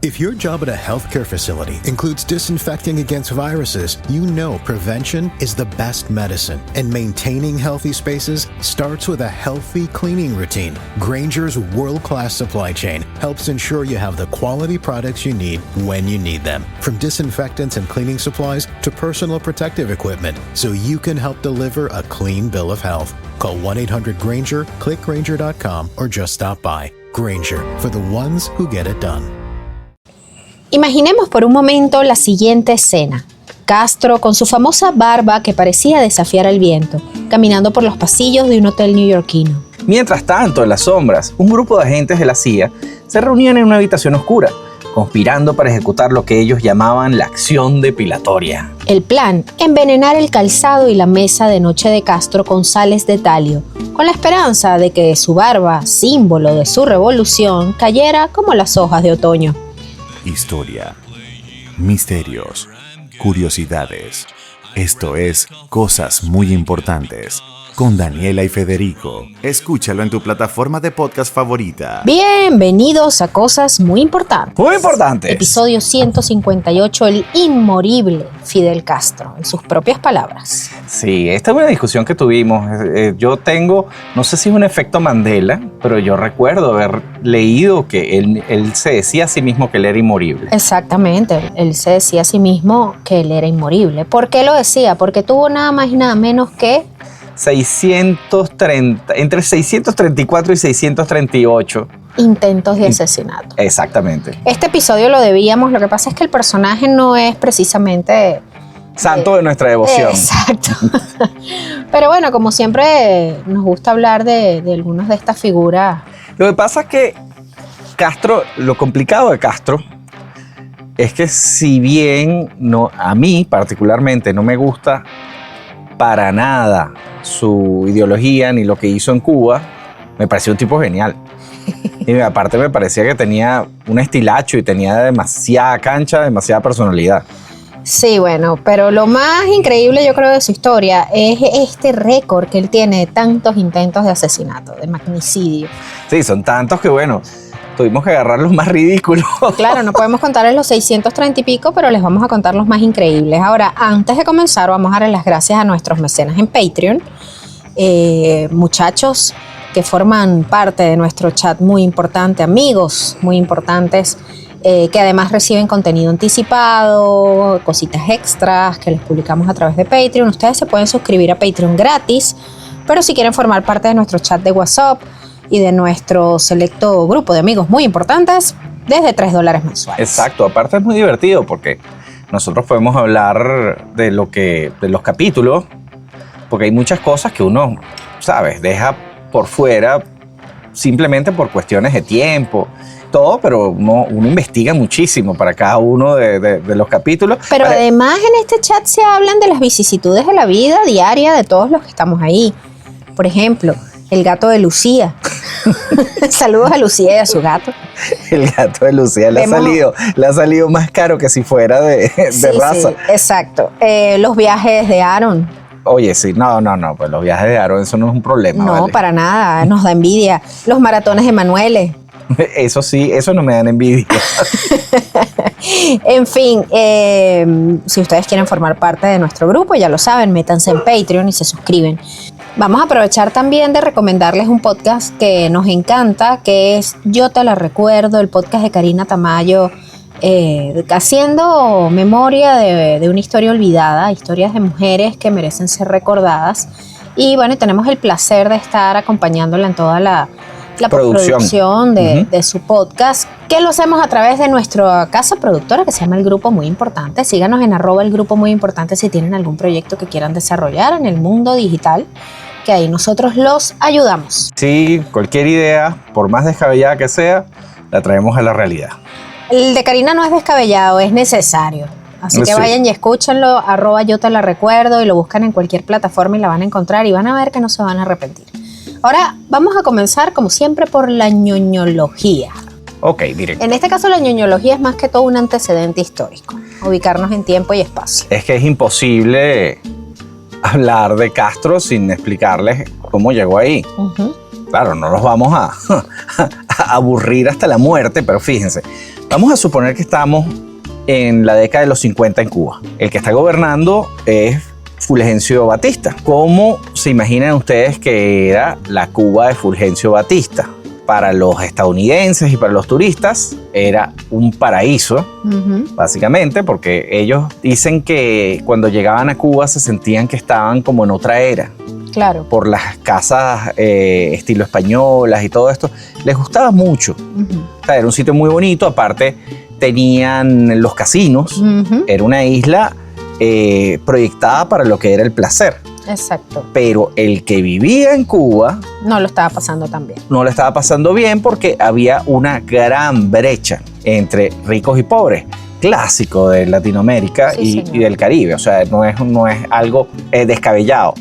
If your job at a healthcare facility includes disinfecting against viruses, you know prevention is the best medicine. And maintaining healthy spaces starts with a healthy cleaning routine. Grainger's world-class supply chain helps ensure you have the quality products you need when you need them. From disinfectants and cleaning supplies to personal protective equipment, so you can help deliver a clean bill of health. Call 1-800-GRAINGER, click Grainger.com, or just stop by. Grainger, for the ones who get it done. Imaginemos por un momento la siguiente escena. Castro, con su famosa barba que parecía desafiar el viento, caminando por los pasillos de un hotel neoyorquino. Mientras tanto, en las sombras, un grupo de agentes de la CIA se reunían en una habitación oscura, conspirando para ejecutar lo que ellos llamaban la acción depilatoria. El plan, envenenar el calzado y la mesa de noche de Castro con sales de talio, con la esperanza de que su barba, símbolo de su revolución, cayera como las hojas de otoño. Historia, misterios, curiosidades. Esto es Cosas Muy Importantes con Daniela y Federico. Escúchalo en tu plataforma de podcast favorita. Bienvenidos a Cosas Muy Importantes. Muy importantes. Episodio 158, el inmorible Fidel Castro, en sus propias palabras. Sí, esta es una discusión que tuvimos. Yo tengo, no sé si es un efecto Mandela, pero yo recuerdo haber leído que él se decía a sí mismo que él era inmorible. Exactamente, él se decía a sí mismo que él era inmorible. ¿Por qué lo decía? Porque tuvo nada más y nada menos que 630, entre 634 y 638 intentos de asesinato. Exactamente. Este episodio lo debíamos, lo que pasa es que el personaje no es precisamente santo de nuestra devoción. Exacto. Pero bueno, como siempre nos gusta hablar de algunas de estas figuras. Lo que pasa es que Castro, lo complicado de Castro es que si bien a mí particularmente no me gusta para nada su ideología ni lo que hizo en Cuba, me pareció un tipo genial. Y aparte me parecía que tenía un estilacho y tenía demasiada cancha, demasiada personalidad. Sí, bueno, pero lo más increíble yo creo de su historia es este récord que él tiene de tantos intentos de asesinato, de magnicidio. Sí, son tantos que bueno, tuvimos que agarrar los más ridículos. Claro, no podemos contarles los 630 y pico, pero les vamos a contar los más increíbles. Ahora, antes de comenzar, vamos a darle las gracias a nuestros mecenas en Patreon. Muchachos que forman parte de nuestro chat muy importante, amigos muy importantes, que además reciben contenido anticipado, cositas extras que les publicamos a través de Patreon. Ustedes se pueden suscribir a Patreon gratis, pero si quieren formar parte de nuestro chat de WhatsApp y de nuestro selecto grupo de amigos muy importantes, desde $3 mensuales. Exacto, aparte es muy divertido porque nosotros podemos hablar de los capítulos, porque hay muchas cosas que uno, sabes, deja por fuera simplemente por cuestiones de tiempo, todo, pero uno investiga muchísimo para cada uno de los capítulos. Pero además en este chat se hablan de las vicisitudes de la vida diaria de todos los que estamos ahí. Por ejemplo, el gato de Lucía. Saludos a Lucía y a su gato. El gato de Lucía le ha salido más caro que si fuera de raza. Sí, exacto. Los viajes de Aaron. Oye, sí, no, pues los viajes de Aaron, eso no es un problema. No, ¿vale? para nada, nos da envidia. Los maratones de Manuele. Eso sí, eso no me dan envidia. En fin, si ustedes quieren formar parte de nuestro grupo, ya lo saben, métanse en Patreon y se suscriben. Vamos a aprovechar también de recomendarles un podcast que nos encanta, que es Yo Te La Recuerdo, el podcast de Karina Tamayo, haciendo memoria de una historia olvidada, historias de mujeres que merecen ser recordadas. Y bueno, tenemos el placer de estar acompañándola en toda la producción de su podcast, que lo hacemos a través de nuestra casa productora que se llama El Grupo Muy Importante. Síganos en @El Grupo Muy Importante si tienen algún proyecto que quieran desarrollar en el mundo digital, que ahí nosotros los ayudamos. Sí, cualquier idea, por más descabellada que sea, la traemos a la realidad. El de Karina no es descabellado, es necesario. Así que vayan y escúchenlo, @Yo Te La Recuerdo, y lo buscan en cualquier plataforma y la van a encontrar y van a ver que no se van a arrepentir. Ahora vamos a comenzar, como siempre, por la ñoñología. Ok, directo. En este caso, la ñoñología es más que todo un antecedente histórico, ubicarnos en tiempo y espacio. Es que es imposible hablar de Castro sin explicarles cómo llegó ahí. Uh-huh. Claro, no los vamos aburrir hasta la muerte, pero fíjense, vamos a suponer que estamos en la década de los 50 en Cuba. El que está gobernando es Fulgencio Batista. ¿Cómo se imaginan ustedes que era la Cuba de Fulgencio Batista? Para los estadounidenses y para los turistas era un paraíso, básicamente, porque ellos dicen que cuando llegaban a Cuba se sentían que estaban como en otra era. Claro. Por las casas estilo españolas y todo esto. Les gustaba mucho. O sea, era un sitio muy bonito. Aparte, tenían los casinos. Era una isla proyectada para lo que era el placer. Exacto. Pero el que vivía en Cuba no lo estaba pasando tan bien. No lo estaba pasando bien porque había una gran brecha entre ricos y pobres. Clásico de Latinoamérica y del Caribe. O sea, no es algo descabellado.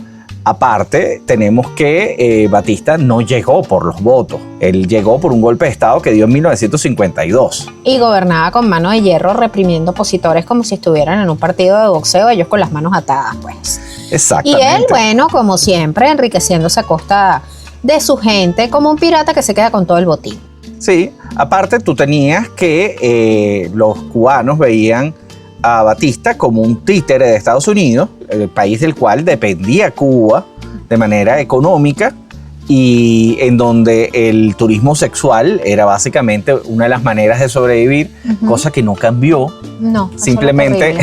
Aparte, tenemos que Batista no llegó por los votos. Él llegó por un golpe de Estado que dio en 1952. Y gobernaba con mano de hierro, reprimiendo opositores como si estuvieran en un partido de boxeo, ellos con las manos atadas, pues. Exactamente. Y él, bueno, como siempre, enriqueciéndose a costa de su gente, como un pirata que se queda con todo el botín. Sí, aparte tú tenías que los cubanos veían a Batista como un títere de Estados Unidos, el país del cual dependía Cuba de manera económica y en donde el turismo sexual era básicamente una de las maneras de sobrevivir, cosa que no cambió. No, simplemente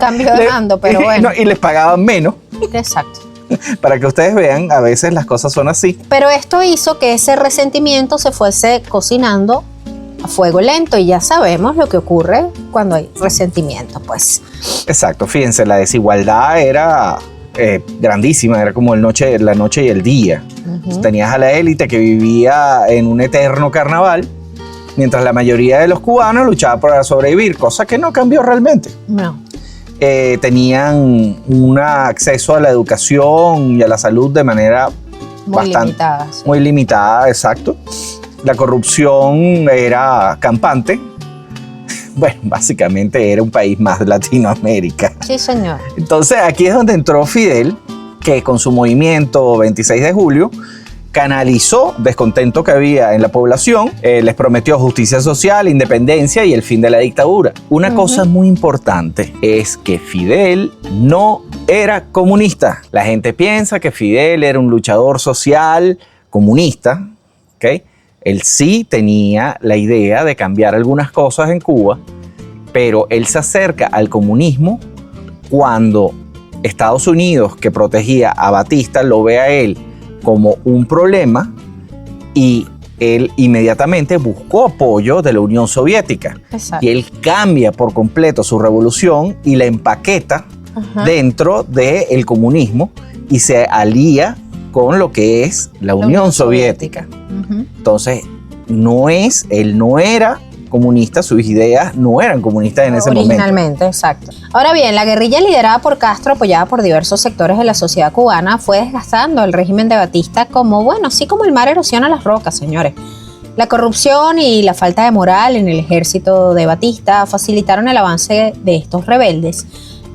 cambió de mando, pero bueno. Y les pagaban menos. Exacto. Para que ustedes vean, a veces las cosas son así. Pero esto hizo que ese resentimiento se fuese cocinando a fuego lento y ya sabemos lo que ocurre cuando hay resentimiento, pues. Exacto, fíjense, la desigualdad era grandísima, era como la noche y el día. Tenías a la élite que vivía en un eterno carnaval, mientras la mayoría de los cubanos luchaba para sobrevivir, cosa que no cambió realmente. No. Tenían un acceso a la educación y a la salud de manera limitada. Sí. Muy limitada, exacto. La corrupción era campante. Bueno, básicamente era un país más de Latinoamérica. Sí, señor. Entonces aquí es donde entró Fidel, que con su movimiento 26 de julio canalizó descontento que había en la población, les prometió justicia social, independencia y el fin de la dictadura. Una cosa muy importante es que Fidel no era comunista. La gente piensa que Fidel era un luchador social comunista, ¿ok? Él sí tenía la idea de cambiar algunas cosas en Cuba, pero él se acerca al comunismo cuando Estados Unidos, que protegía a Batista, lo ve a él como un problema y él inmediatamente buscó apoyo de la Unión Soviética. Exacto. Y él cambia por completo su revolución y la empaqueta dentro del comunismo y se alía con lo que es la Unión Soviética. Entonces, él no era comunista, sus ideas no eran comunistas en ese momento. Originalmente, exacto. Ahora bien, la guerrilla liderada por Castro, apoyada por diversos sectores de la sociedad cubana, fue desgastando el régimen de Batista así como el mar erosiona las rocas, señores. La corrupción y la falta de moral en el ejército de Batista facilitaron el avance de estos rebeldes,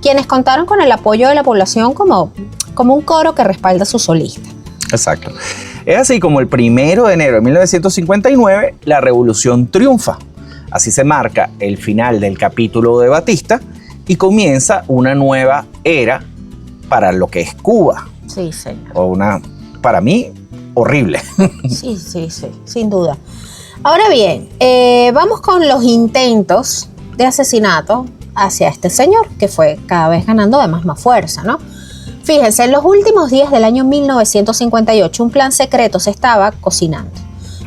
quienes contaron con el apoyo de la población como un coro que respalda a su solista. Exacto. Es así como el 1 de enero de 1959 la revolución triunfa. Así se marca el final del capítulo de Batista y comienza una nueva era para lo que es Cuba. Sí, señor. Para mí, horrible. Sí, sin duda. Ahora bien, vamos con los intentos de asesinato hacia este señor, que fue cada vez ganando además más fuerza, ¿no? Fíjense, en los últimos días del año 1958, un plan secreto se estaba cocinando.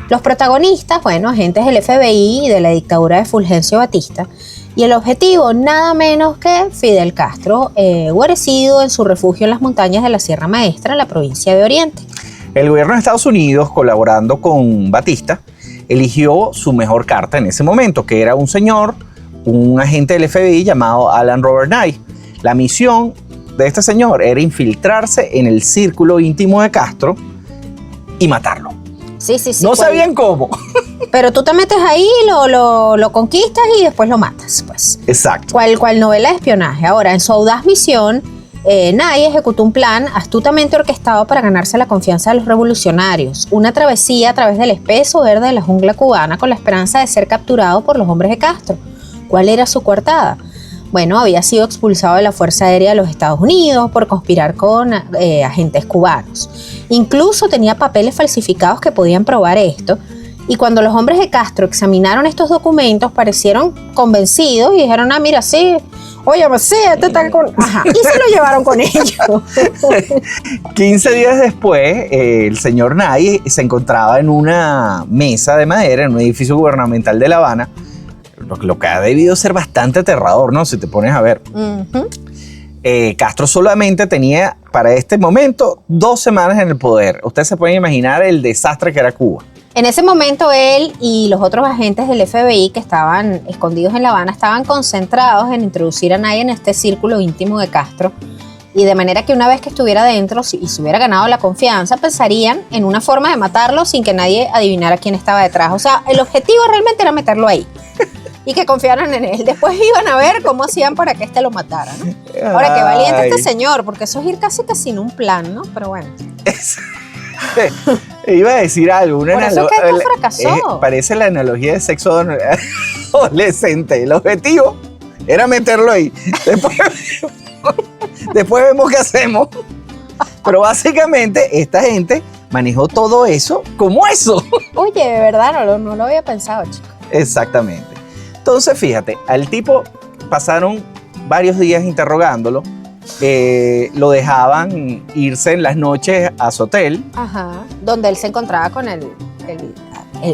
Los protagonistas, agentes del FBI y de la dictadura de Fulgencio Batista, y el objetivo nada menos que Fidel Castro, guarecido en su refugio en las montañas de la Sierra Maestra, en la provincia de Oriente. El gobierno de Estados Unidos, colaborando con Batista, eligió su mejor carta en ese momento, que era un agente del FBI llamado Alan Robert Knight. La misión de este señor era infiltrarse en el círculo íntimo de Castro y matarlo. Sí. No sabían cómo. Pero tú te metes ahí, lo conquistas y después lo matas, pues. Exacto. ¿Cuál novela de espionaje? Ahora, en su audaz misión, Nay ejecutó un plan astutamente orquestado para ganarse la confianza de los revolucionarios, una travesía a través del espeso verde de la jungla cubana con la esperanza de ser capturado por los hombres de Castro. ¿Cuál era su coartada? Bueno, había sido expulsado de la Fuerza Aérea de los Estados Unidos por conspirar con agentes cubanos. Incluso tenía papeles falsificados que podían probar esto. Y cuando los hombres de Castro examinaron estos documentos, parecieron convencidos y dijeron, mira, sí, oye, pues sí, este está con... Ajá, y se lo llevaron con ellos. 15 días después, el señor Nay se encontraba en una mesa de madera en un edificio gubernamental de La Habana, lo que ha debido ser bastante aterrador, ¿no? Si te pones a ver. Uh-huh. Castro solamente tenía, para este momento, 2 semanas en el poder. Ustedes se pueden imaginar el desastre que era Cuba. En ese momento él y los otros agentes del FBI que estaban escondidos en La Habana estaban concentrados en introducir a Nay en este círculo íntimo de Castro, y de manera que una vez que estuviera dentro y se hubiera ganado la confianza, pensarían en una forma de matarlo sin que nadie adivinara quién estaba detrás. O sea, el objetivo realmente era meterlo ahí y que confiaran en él. Después iban a ver cómo hacían para que lo matara, ¿no? Ahora, qué valiente este señor, porque eso es ir casi que sin un plan, ¿no? Pero bueno. Iba a decir algo. Por eso que esto fracasó. Parece la analogía de sexo adolescente. El objetivo era meterlo ahí. Después vemos qué hacemos. Pero básicamente esta gente manejó todo eso como eso. Oye, de verdad, no lo había pensado, chico. Exactamente. Entonces, fíjate, al tipo pasaron varios días interrogándolo. Lo dejaban irse en las noches a su hotel. Ajá, donde él se encontraba con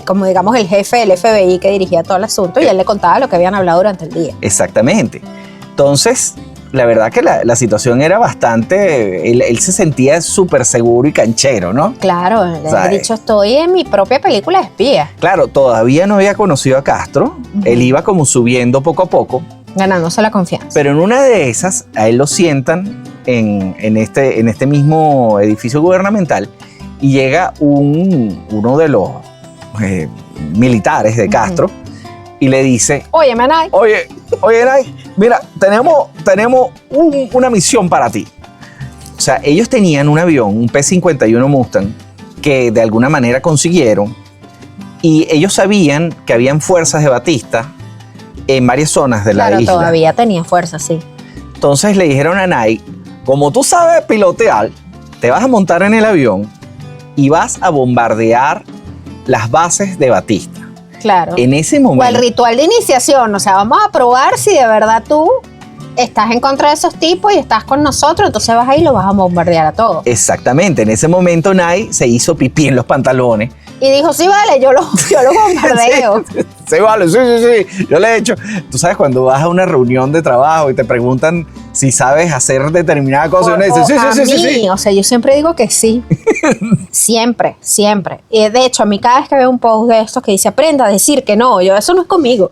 como digamos el jefe del FBI que dirigía todo el asunto, y él le contaba lo que habían hablado durante el día. Exactamente. Entonces, la verdad que la situación era bastante... Él se sentía súper seguro y canchero, ¿no? Claro, le he dicho, estoy en mi propia película de espía. Claro, todavía no había conocido a Castro. Uh-huh. Él iba como subiendo poco a poco. Ganándose la confianza. Pero en una de esas, a él lo sientan en este mismo edificio gubernamental, y llega uno de los militares de Castro, uh-huh, y le dice: Oye, Nay, mira, tenemos una misión para ti. O sea, ellos tenían un avión, un P-51 Mustang, que de alguna manera consiguieron, y ellos sabían que habían fuerzas de Batista en varias zonas de la isla. Claro, todavía tenía fuerza, sí. Entonces le dijeron a Nay: como tú sabes pilotear, te vas a montar en el avión y vas a bombardear las bases de Batista. Claro. En ese momento. O el ritual de iniciación, o sea, vamos a probar si de verdad tú estás en contra de esos tipos y estás con nosotros, entonces vas ahí y lo vas a bombardear a todos. Exactamente. En ese momento Nay se hizo pipí en los pantalones. Y dijo: sí, vale, yo lo bombardeo. Sí, vale, sí, yo le he hecho. Tú sabes, cuando vas a una reunión de trabajo y te preguntan si sabes hacer determinada cosa, y uno dice, sí. O sea, yo siempre digo que sí. Siempre. Y de hecho, a mí cada vez que veo un post de estos que dice aprenda a decir que no, eso no es conmigo.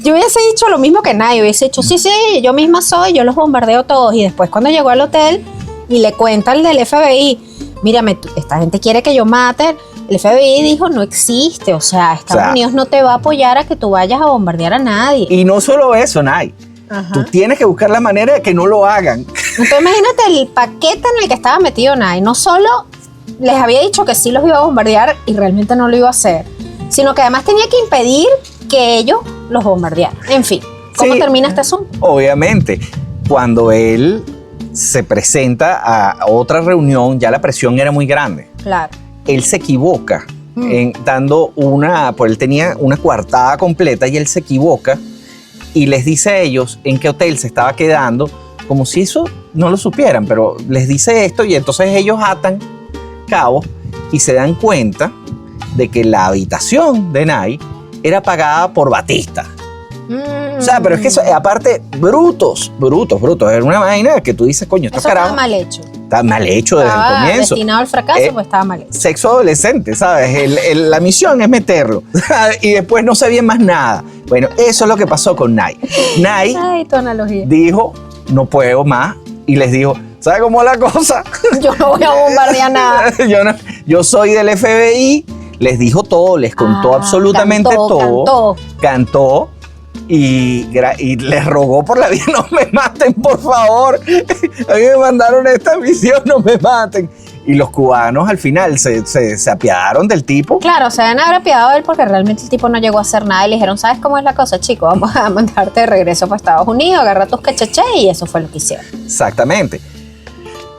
Yo hubiese dicho lo mismo que nadie, hubiese dicho, sí, yo misma soy, yo los bombardeo todos. Y después cuando llegó al hotel y le cuenta al del FBI, mírame, esta gente quiere que yo mate. El FBI dijo, no existe, o sea, Estados Unidos no te va a apoyar a que tú vayas a bombardear a nadie. Y no solo eso, Nay. Ajá. Tú tienes que buscar la manera de que no lo hagan. Entonces imagínate el paquete en el que estaba metido Nay. No solo les había dicho que sí los iba a bombardear y realmente no lo iba a hacer, sino que además tenía que impedir que ellos los bombardearan. En fin, ¿cómo termina este asunto? Obviamente, cuando él se presenta a otra reunión, ya la presión era muy grande. Claro. Él se equivoca él tenía una coartada completa, y él se equivoca y les dice a ellos en qué hotel se estaba quedando, como si eso no lo supieran, pero les dice esto, y entonces ellos atan cabos y se dan cuenta de que la habitación de Nay era pagada por Batista. O sea, pero es que eso, aparte, brutos. Era una vaina que tú dices, coño, esto carajo. Estaba mal hecho. Está mal hecho desde el comienzo. Destinado al fracaso, pues estaba mal hecho. Sexo adolescente, ¿sabes? La misión es meterlo. Y después no sabía más nada. Bueno, eso es lo que pasó con Nay. Nay tu analogía. Dijo, no puedo más. Y les dijo, ¿sabe cómo es la cosa? Yo no voy a bombardear nada. Yo soy del FBI. Les dijo todo, les contó absolutamente todo. Cantó. y les rogó por la vida, no me maten, por favor. A mí me mandaron esta misión, no me maten. Y los cubanos al final se apiadaron del tipo. Claro, se deben haber apiadado de él porque realmente el tipo no llegó a hacer nada y le dijeron, ¿sabes cómo es la cosa, chico? Vamos a mandarte de regreso para Estados Unidos, agarra tus cachaché, y eso fue lo que hicieron. Exactamente.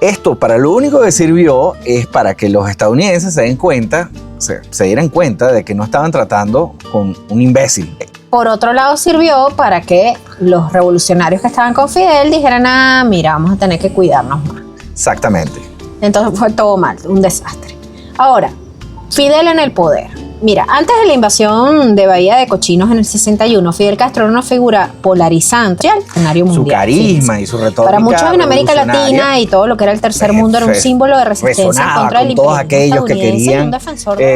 Esto para lo único que sirvió es para que los estadounidenses se dieran cuenta de que no estaban tratando con un imbécil. Por otro lado, sirvió para que los revolucionarios que estaban con Fidel dijeran, mira, vamos a tener que cuidarnos más. Exactamente. Entonces fue todo mal, un desastre. Ahora, Fidel en el poder. Mira, antes de la invasión de Bahía de Cochinos en el 61, Fidel Castro era una figura polarizante al escenario mundial. Su carisma y su retórica para muchos en América Latina y todo lo que era el tercer mundo era un símbolo de resistencia contra el todos aquellos que querían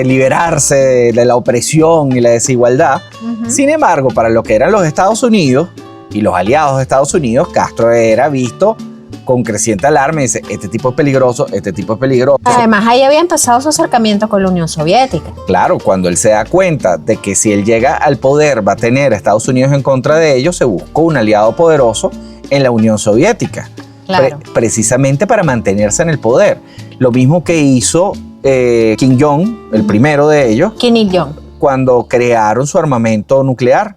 liberarse de la opresión y la desigualdad. Sin embargo, para lo que eran los Estados Unidos y los aliados de Estados Unidos, Castro era visto con creciente alarma y dice, este tipo es peligroso, este tipo es peligroso. Además, ahí había empezado su acercamiento con la Unión Soviética. Claro, cuando él se da cuenta de que si él llega al poder va a tener a Estados Unidos en contra de ellos, se buscó un aliado poderoso en la Unión Soviética. Claro. Precisamente para mantenerse en el poder. Lo mismo que hizo Kim Jong, el primero de ellos. Kim Il-jong. Cuando crearon su armamento nuclear.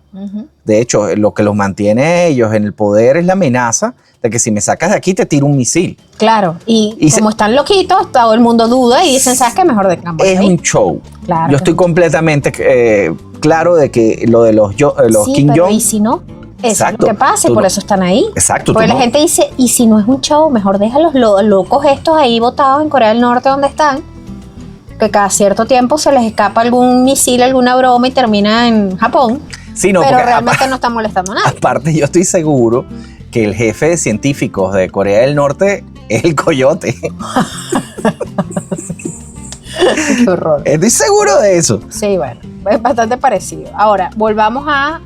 De hecho, lo que los mantiene a ellos en el poder es la amenaza de que si me sacas de aquí te tiro un misil. Claro, y como están loquitos, todo el mundo duda y dicen, ¿sabes qué? Mejor de campo. Es un show. Claro. Yo estoy completamente claro de que lo de los sí, Kim pero Jong. ¿y si no? Eso Exacto, es lo que pasa y por eso están ahí. Exacto. Porque la gente dice, ¿y si no es un show? Mejor deja a los locos estos ahí botados en Corea del Norte donde están, que cada cierto tiempo se les escapa algún misil, alguna broma y termina en Japón. Sí, no, pero porque realmente no están molestando a nadie. Aparte, yo estoy seguro que el jefe de científicos de Corea del Norte es el coyote. Qué horror. Estoy seguro de eso. Sí, bueno, es bastante parecido. Ahora, volvamos a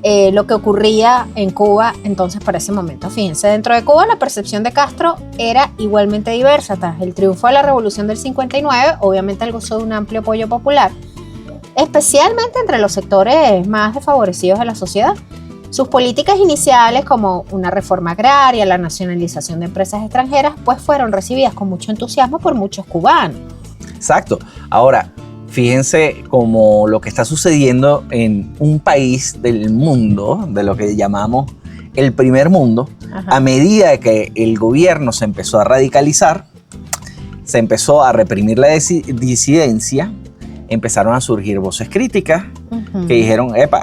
lo que ocurría en Cuba entonces para ese momento. Fíjense, dentro de Cuba la percepción de Castro era igualmente diversa. Tras el triunfo de la Revolución del 59, obviamente él gozó de un amplio apoyo popular, especialmente entre los sectores más desfavorecidos de la sociedad. Sus políticas iniciales, como una reforma agraria, la nacionalización de empresas extranjeras, pues fueron recibidas con mucho entusiasmo por muchos cubanos. Exacto. Ahora, fíjense como lo que está sucediendo en un país del mundo, de lo que llamamos el primer mundo. Ajá. A medida que el gobierno se empezó a radicalizar, se empezó a reprimir la disidencia, empezaron a surgir voces críticas que dijeron, epa.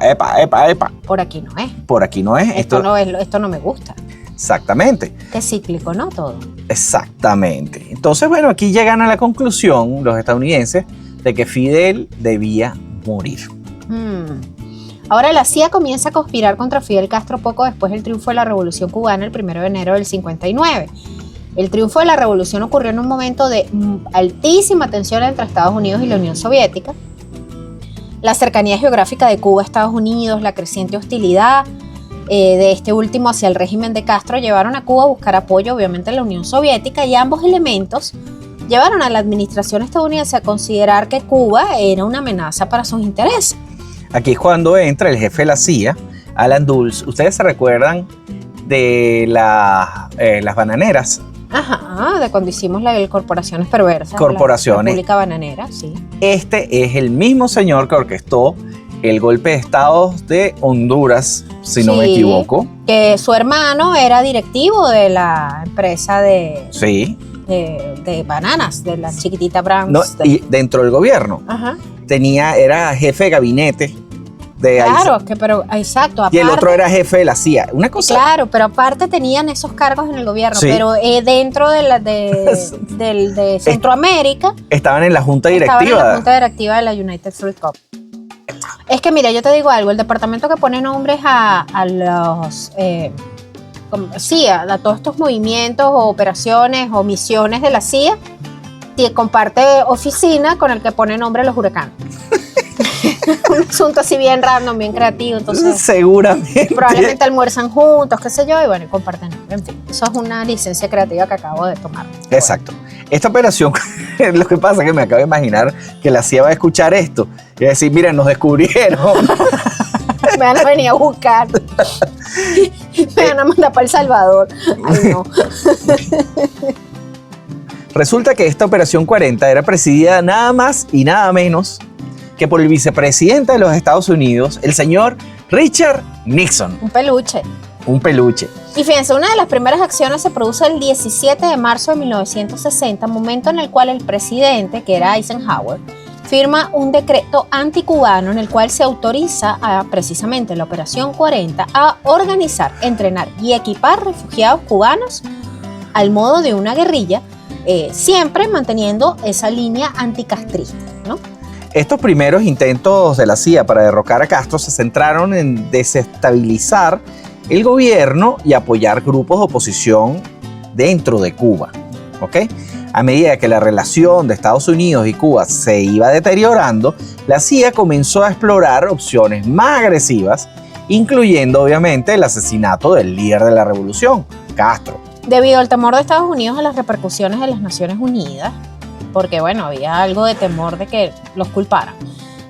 Por aquí no es. Por aquí no es. Esto no me gusta. Exactamente. Qué cíclico, ¿no? Todo. Exactamente. Entonces, bueno, aquí llegan a la conclusión los estadounidenses de que Fidel debía morir. Ahora la CIA comienza a conspirar contra Fidel Castro poco después del triunfo de la Revolución Cubana el 1 de enero del 59. El triunfo de la revolución ocurrió en un momento de altísima tensión entre Estados Unidos y la Unión Soviética. La cercanía geográfica de Cuba a Estados Unidos, la creciente hostilidad de este último hacia el régimen de Castro llevaron a Cuba a buscar apoyo, obviamente, en la Unión Soviética, y ambos elementos llevaron a la administración estadounidense a considerar que Cuba era una amenaza para sus intereses. Aquí es cuando entra el jefe de la CIA, Alan Dulles. ¿Ustedes se recuerdan de las bananeras? Ajá, de cuando hicimos la Corporaciones Perversas. Corporaciones. La República Bananera, sí. Este es el mismo señor que orquestó el golpe de Estado de Honduras, si no me equivoco. Que su hermano era directivo de la empresa de bananas, de la chiquitita Brands. No, y dentro del gobierno. Ajá. Era jefe de gabinete. Claro, exacto. Aparte, y el otro era jefe de la CIA. Una cosa. Claro, pero aparte tenían esos cargos en el gobierno. Sí. Pero dentro de Centroamérica. Estaban en la junta directiva. Estaban en la junta directiva de la United Fruit Company. Es que mira, yo te digo algo. El departamento que pone nombres a todos estos movimientos o operaciones o misiones de la CIA, comparte oficina con el que pone nombre a los huracanes. Un asunto así bien random, bien creativo, entonces seguramente probablemente almuerzan juntos, qué sé yo, y bueno, comparten. En fin, eso es una licencia creativa que acabo de tomar. Exacto. Bueno. Esta operación, lo que pasa es que me acabo de imaginar que la CIA va a escuchar esto y va a decir, miren, nos descubrieron. Me van a venir a buscar. Me van a mandar para El Salvador. Ay, no. Resulta que esta Operación 40 era presidida nada más y nada menos que por el vicepresidente de los Estados Unidos, el señor Richard Nixon. Un peluche. Un peluche. Y fíjense, una de las primeras acciones se produce el 17 de marzo de 1960, momento en el cual el presidente, que era Eisenhower, firma un decreto anticubano en el cual se autoriza a precisamente la Operación 40 a organizar, entrenar y equipar refugiados cubanos al modo de una guerrilla, siempre manteniendo esa línea anticastrista, ¿no? Estos primeros intentos de la CIA para derrocar a Castro se centraron en desestabilizar el gobierno y apoyar grupos de oposición dentro de Cuba, ¿ok? A medida que la relación de Estados Unidos y Cuba se iba deteriorando, la CIA comenzó a explorar opciones más agresivas, incluyendo obviamente el asesinato del líder de la revolución, Castro. Debido al temor de Estados Unidos a las repercusiones de las Naciones Unidas, porque bueno, había algo de temor de que los culparan,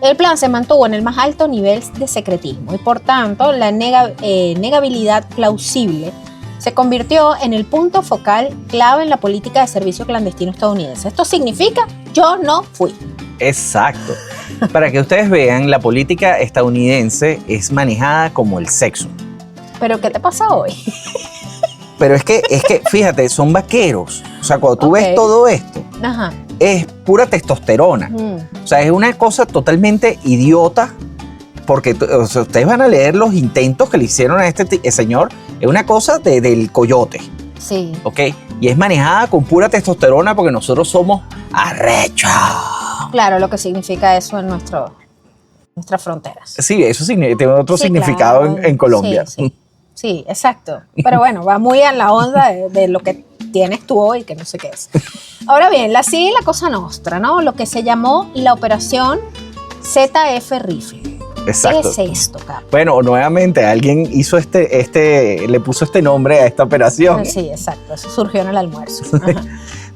el plan se mantuvo en el más alto nivel de secretismo y por tanto la negabilidad plausible se convirtió en el punto focal clave en la política de servicio clandestino estadounidense. Esto significa, yo no fui. Exacto. Para que ustedes vean, la política estadounidense es manejada como el sexo. ¿Pero qué te pasa hoy? Pero es que fíjate, son vaqueros. O sea, cuando tú ves todo esto, ajá, es pura testosterona. O sea, es una cosa totalmente idiota, porque o sea, ustedes van a leer los intentos que le hicieron a este señor. Es una cosa del coyote. Sí. ¿Ok? Y es manejada con pura testosterona porque nosotros somos arrechos. Claro, lo que significa eso en nuestras fronteras. Sí, eso tiene otro significado, claro, en Colombia. Sí, exacto. Pero bueno, va muy a la onda de lo que tienes tú hoy, que no sé qué es. Ahora bien, la CIA y la Cosa Nostra, ¿no? Lo que se llamó la Operación ZF Rifle. Exacto. ¿Qué es esto, Cap? Bueno, nuevamente alguien hizo le puso este nombre a esta operación. Sí, exacto. Eso surgió en el almuerzo. Ajá.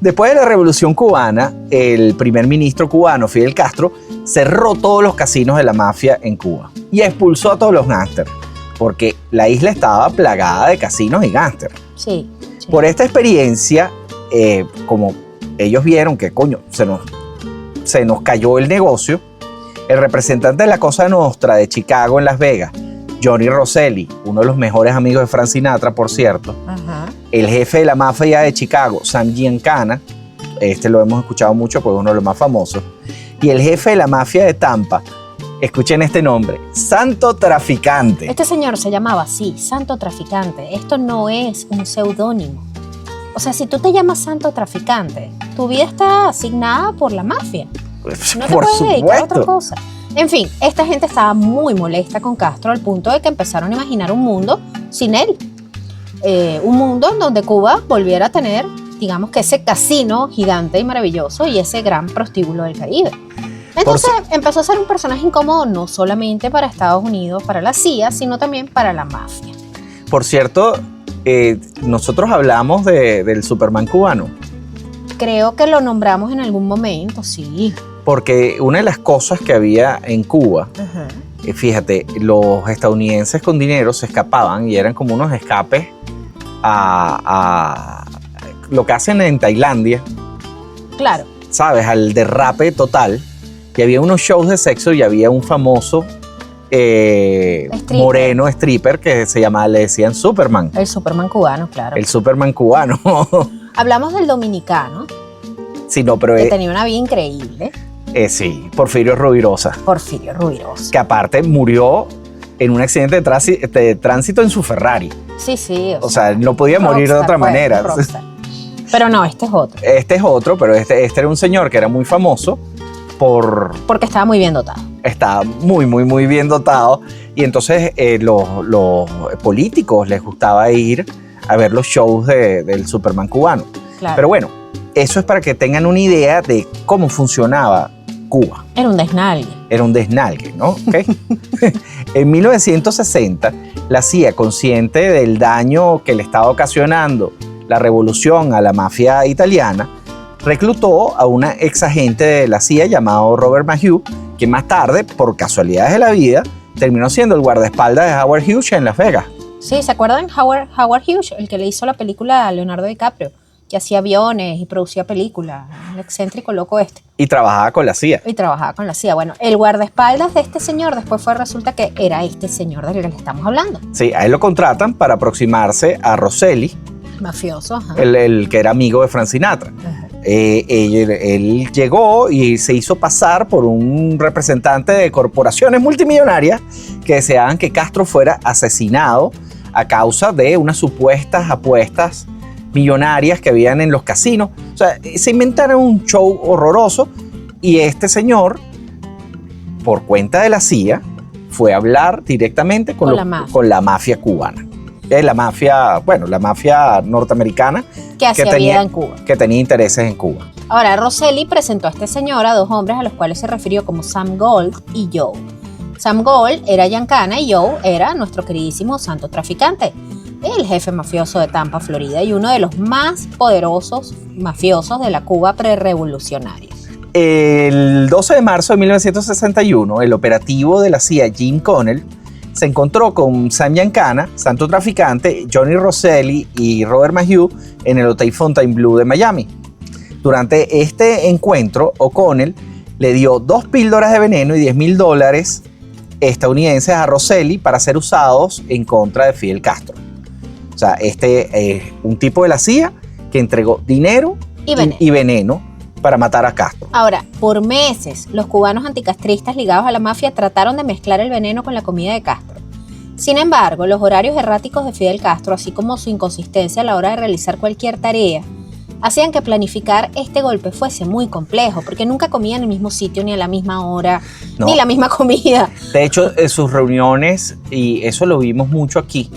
Después de la Revolución Cubana, el primer ministro cubano, Fidel Castro, cerró todos los casinos de la mafia en Cuba y expulsó a todos los gángsters, porque la isla estaba plagada de casinos y gángsters. Sí. Por esta experiencia, como ellos vieron que, coño, se nos cayó el negocio, el representante de la Cosa Nostra de Chicago en Las Vegas, Johnny Rosselli, uno de los mejores amigos de Frank Sinatra, por cierto, ajá, el jefe de la mafia de Chicago, Sam Giancana, lo hemos escuchado mucho porque es uno de los más famosos, y el jefe de la mafia de Tampa, escuchen este nombre, Santo Traficante. Este señor se llamaba así, Santo Traficante. Esto no es un seudónimo. O sea, si tú te llamas Santo Traficante, tu vida está asignada por la mafia. No te puedes dedicar a otra cosa. En fin, esta gente estaba muy molesta con Castro al punto de que empezaron a imaginar un mundo sin él. Un mundo en donde Cuba volviera a tener, digamos que ese casino gigante y maravilloso y ese gran prostíbulo del Caribe. Entonces empezó a ser un personaje incómodo no solamente para Estados Unidos, para la CIA, sino también para la mafia. Por cierto, nosotros hablamos del Superman cubano. Creo que lo nombramos en algún momento, sí. Porque una de las cosas que había en Cuba, fíjate, los estadounidenses con dinero se escapaban y eran como unos escapes a lo que hacen en Tailandia. Claro. ¿Sabes? Al derrape total. Y había unos shows de sexo y había un famoso moreno stripper que le decían Superman. El Superman cubano, claro. El Superman cubano. Hablamos del dominicano. Sí, no, pero que tenía una vida increíble. Sí, Porfirio Rubirosa. Porfirio Rubirosa. Que aparte murió en un accidente de tránsito en su Ferrari. Sí. O sea, no podía morir de otra manera. Pero no, este es otro. Este es otro, pero este era un señor que era muy famoso porque estaba muy bien dotado. Estaba muy, muy, muy bien dotado. Y entonces los políticos les gustaba ir a ver los shows del Superman cubano. Claro. Pero bueno, eso es para que tengan una idea de cómo funcionaba Cuba. Era un desnalgue. Era un desnalgue, ¿no? ¿Okay? En 1960, la CIA, consciente del daño que le estaba ocasionando la revolución a la mafia italiana, reclutó a una ex agente de la CIA llamado Robert Maheu, que más tarde, por casualidades de la vida, terminó siendo el guardaespaldas de Howard Hughes en Las Vegas. Sí, ¿se acuerdan Howard Hughes, el que le hizo la película a Leonardo DiCaprio? Que hacía aviones y producía películas, el excéntrico loco este. Y trabajaba con la CIA. Y trabajaba con la CIA. Bueno, el guardaespaldas de este señor después resulta que era este señor del que le estamos hablando. Sí, a él lo contratan para aproximarse a Rosselli, mafioso, ajá. el que era amigo de Frank Sinatra. Ajá. Él llegó y se hizo pasar por un representante de corporaciones multimillonarias que deseaban que Castro fuera asesinado a causa de unas supuestas apuestas millonarias que habían en los casinos. O sea, se inventaron un show horroroso y este señor, por cuenta de la CIA, fue a hablar directamente con la mafia cubana. La mafia norteamericana que hacía vida en Cuba. Que tenía intereses en Cuba. Ahora, Rosselli presentó a este señor a dos hombres a los cuales se refirió como Sam Gold y Joe. Sam Gold era Giancana y Joe era nuestro queridísimo santo traficante, el jefe mafioso de Tampa, Florida, y uno de los más poderosos mafiosos de la Cuba prerevolucionaria. El 12 de marzo de 1961, el operativo de la CIA, Jim Connell, se encontró con Sam Giancana, santo traficante, Johnny Rosselli y Robert Maheu en el Hotel Fontainebleau de Miami. Durante este encuentro, O'Connell le dio 2 píldoras de veneno y $10,000 estadounidenses a Rosselli para ser usados en contra de Fidel Castro. O sea, un tipo de la CIA que entregó dinero y veneno para matar a Castro. Ahora, por meses, los cubanos anticastristas ligados a la mafia trataron de mezclar el veneno con la comida de Castro. Sin embargo, los horarios erráticos de Fidel Castro, así como su inconsistencia a la hora de realizar cualquier tarea, hacían que planificar este golpe fuese muy complejo, porque nunca comían en el mismo sitio, ni a la misma hora, ni la misma comida. De hecho, sus reuniones, y eso lo vimos mucho aquí,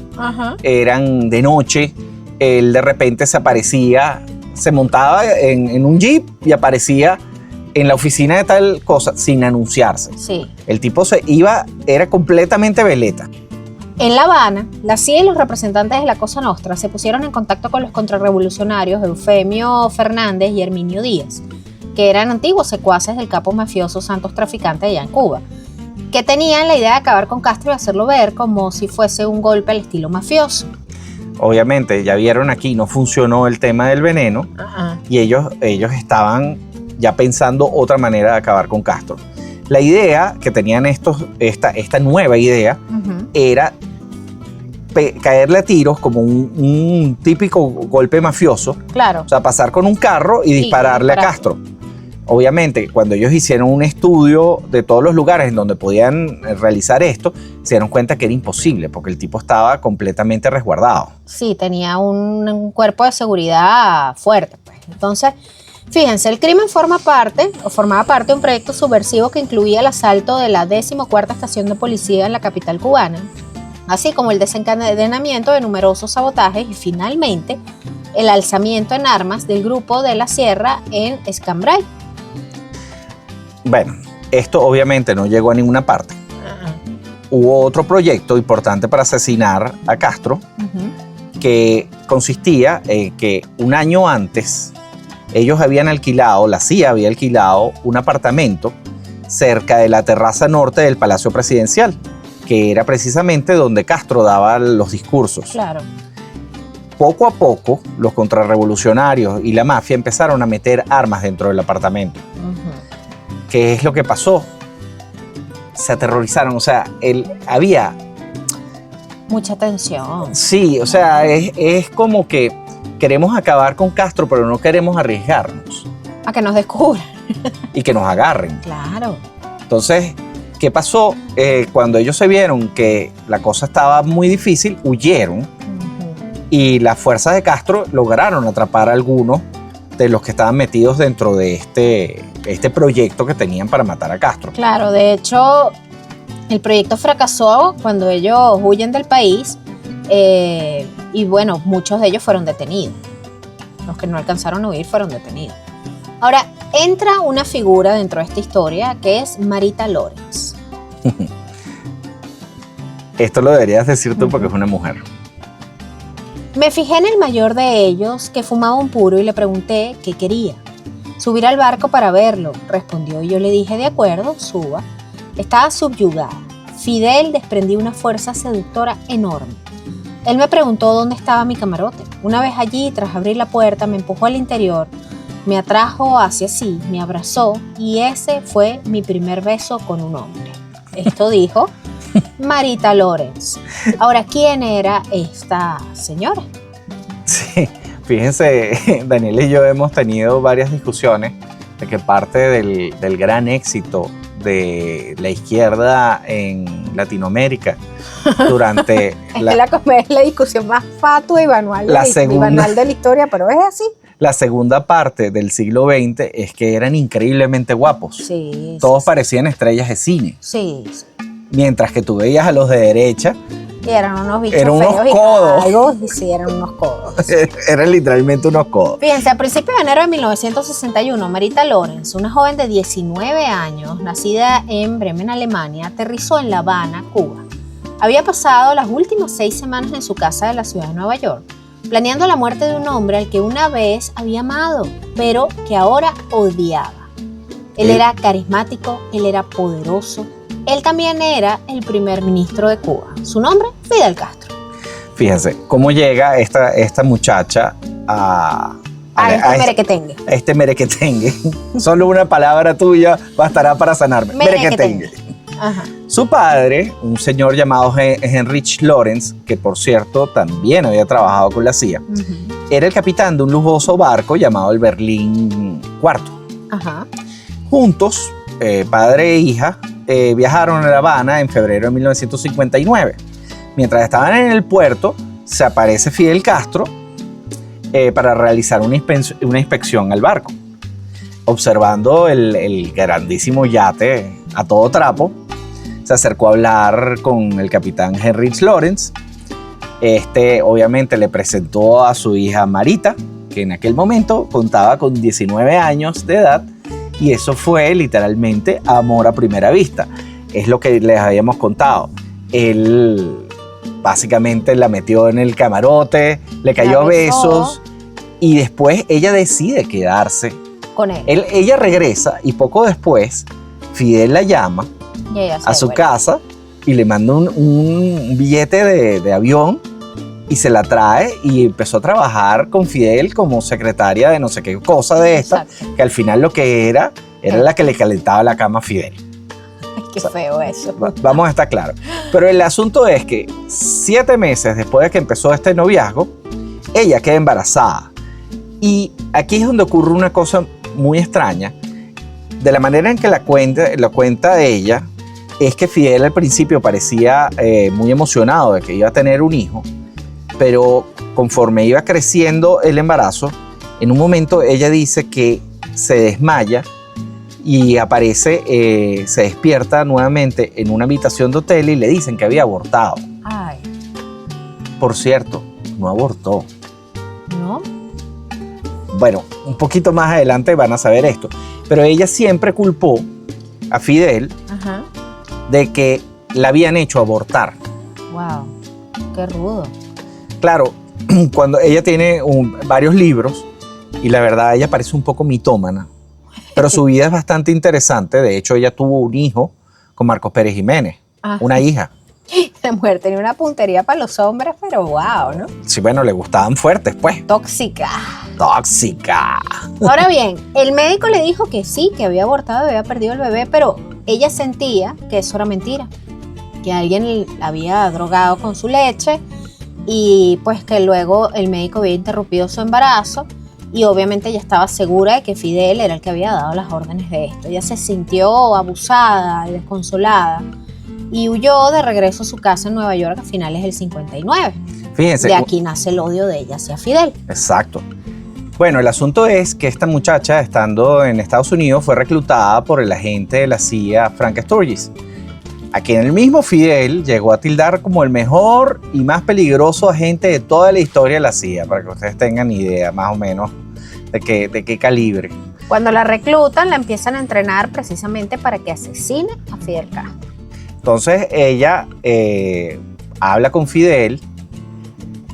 eran de noche. Él de repente se aparecía, se montaba en un jeep y aparecía en la oficina de tal cosa sin anunciarse. Sí. El tipo se iba, era completamente veleta. En La Habana, la CIA y los representantes de la Cosa Nostra se pusieron en contacto con los contrarrevolucionarios Eufemio Fernández y Herminio Díaz, que eran antiguos secuaces del capo mafioso Santos Traficante allá en Cuba, que tenían la idea de acabar con Castro y hacerlo ver como si fuese un golpe al estilo mafioso. Obviamente, ya vieron aquí, no funcionó el tema del veneno y ellos estaban ya pensando otra manera de acabar con Castro. La idea que tenían esta nueva idea era caerle a tiros como un típico golpe mafioso. Claro. O sea, pasar con un carro y dispararle a Castro. Obviamente, cuando ellos hicieron un estudio de todos los lugares en donde podían realizar esto, se dieron cuenta que era imposible porque el tipo estaba completamente resguardado. Sí, tenía un cuerpo de seguridad fuerte, pues. Entonces, fíjense, el crimen formaba parte de un proyecto subversivo que incluía el asalto de la 14ª estación de policía en la capital cubana, así como el desencadenamiento de numerosos sabotajes y finalmente el alzamiento en armas del grupo de la Sierra en Escambray. Bueno, esto obviamente no llegó a ninguna parte. Hubo otro proyecto importante para asesinar a Castro que consistía en que un año antes ellos habían alquilado, la CIA había alquilado un apartamento cerca de la terraza norte del Palacio Presidencial, que era precisamente donde Castro daba los discursos. Claro. Poco a poco, los contrarrevolucionarios y la mafia empezaron a meter armas dentro del apartamento. ¿Qué es lo que pasó? Se aterrorizaron, o sea, había mucha tensión. Sí, o sea, es como que queremos acabar con Castro, pero no queremos arriesgarnos. A que nos descubran. Y que nos agarren. Claro. Entonces, ¿qué pasó? Cuando ellos se vieron que la cosa estaba muy difícil, huyeron. Y las fuerzas de Castro lograron atrapar a algunos de los que estaban metidos dentro de este proyecto que tenían para matar a Castro. Claro, de hecho, el proyecto fracasó cuando ellos huyen del país y bueno, muchos de ellos fueron detenidos. Los que no alcanzaron a huir fueron detenidos. Ahora, entra una figura dentro de esta historia que es Marita Lorenz. Esto lo deberías decir tú porque es una mujer. Me fijé en el mayor de ellos que fumaba un puro y le pregunté qué quería. Subir al barco para verlo, respondió y yo le dije de acuerdo, suba. Estaba subyugada, Fidel desprendía una fuerza seductora enorme. Él me preguntó dónde estaba mi camarote. Una vez allí, tras abrir la puerta, me empujó al interior, me atrajo hacia sí, me abrazó y ese fue mi primer beso con un hombre. Esto dijo Marita Lorenz. Ahora, ¿quién era esta señora? Sí, fíjense, Daniel y yo hemos tenido varias discusiones de que parte del gran éxito de la izquierda en Latinoamérica durante es la discusión más fatua y banal de la historia, pero es así. La segunda parte del siglo XX es que eran increíblemente guapos. Sí, todos parecían estrellas de cine. Sí. Mientras que tú veías a los de derecha. Y eran unos bichos eran feos unos codos. y sí, eran unos codos. Eran literalmente unos codos. Fíjense, a principios de enero de 1961, Marita Lorenz, una joven de 19 años, nacida en Bremen, Alemania, aterrizó en La Habana, Cuba. Había pasado las últimas 6 semanas en su casa de la ciudad de Nueva York, planeando la muerte de un hombre al que una vez había amado, pero que ahora odiaba. Él era carismático, él era poderoso. Él también era el primer ministro de Cuba. Su nombre, Fidel Castro. Fíjense, cómo llega esta muchacha a merequetengue. A este merequetengue. Solo una palabra tuya bastará para sanarme. Merequetengue. Ajá. Su padre, un señor llamado Heinrich Lorenz, que por cierto también había trabajado con la CIA, era el capitán de un lujoso barco llamado el Berlín IV. Ajá. Juntos, padre e hija, viajaron a La Habana en febrero de 1959. Mientras estaban en el puerto, se aparece Fidel Castro para realizar una inspección al barco. Observando el grandísimo yate a todo trapo, se acercó a hablar con el capitán Heinrich Lorenz. Obviamente le presentó a su hija Marita, que en aquel momento contaba con 19 años de edad, y eso fue literalmente amor a primera vista. Es lo que les habíamos contado. Él básicamente la metió en el camarote, le cayó a besos, y después ella decide quedarse con él. Ella regresa y poco después Fidel la llama a su casa y le manda un billete de avión y se la trae y empezó a trabajar con Fidel como secretaria de no sé qué cosa de esta. Exacto. Que al final lo que era la que le calentaba la cama a Fidel. Qué feo eso. Vamos a estar claros. Pero el asunto es que 7 meses después de que empezó este noviazgo, ella queda embarazada. Y aquí es donde ocurre una cosa muy extraña. De la manera en que lo cuenta ella, es que Fidel al principio parecía muy emocionado de que iba a tener un hijo, pero conforme iba creciendo el embarazo, en un momento ella dice que se desmaya y aparece, se despierta nuevamente en una habitación de hotel y le dicen que había abortado. Ay. Por cierto, no abortó. ¿No? Bueno, un poquito más adelante van a saber esto, pero ella siempre culpó a Fidel de que la habían hecho abortar. Wow, qué rudo. Claro, cuando ella tiene varios libros y la verdad ella parece un poco mitómana, pero su vida es bastante interesante. De hecho, ella tuvo un hijo con Marcos Pérez Jiménez, una hija. La mujer tenía una puntería para los hombres, pero wow, ¿no? Sí, bueno, le gustaban fuertes, pues. Tóxica. Ahora bien, el médico le dijo que sí, que había abortado, había perdido el bebé, pero ella sentía que eso era mentira, que alguien la había drogado con su leche y pues que luego el médico había interrumpido su embarazo y obviamente ella estaba segura de que Fidel era el que había dado las órdenes de esto. Ella se sintió abusada y desconsolada y huyó de regreso a su casa en Nueva York a finales del 59. Fíjense. De aquí nace el odio de ella hacia Fidel. Exacto. Bueno, el asunto es que esta muchacha, estando en Estados Unidos, fue reclutada por el agente de la CIA, Frank Sturgis, a quien el mismo Fidel llegó a tildar como el mejor y más peligroso agente de toda la historia de la CIA, para que ustedes tengan idea más o menos de qué calibre. Cuando la reclutan, la empiezan a entrenar precisamente para que asesine a Fidel Castro. Entonces ella habla con Fidel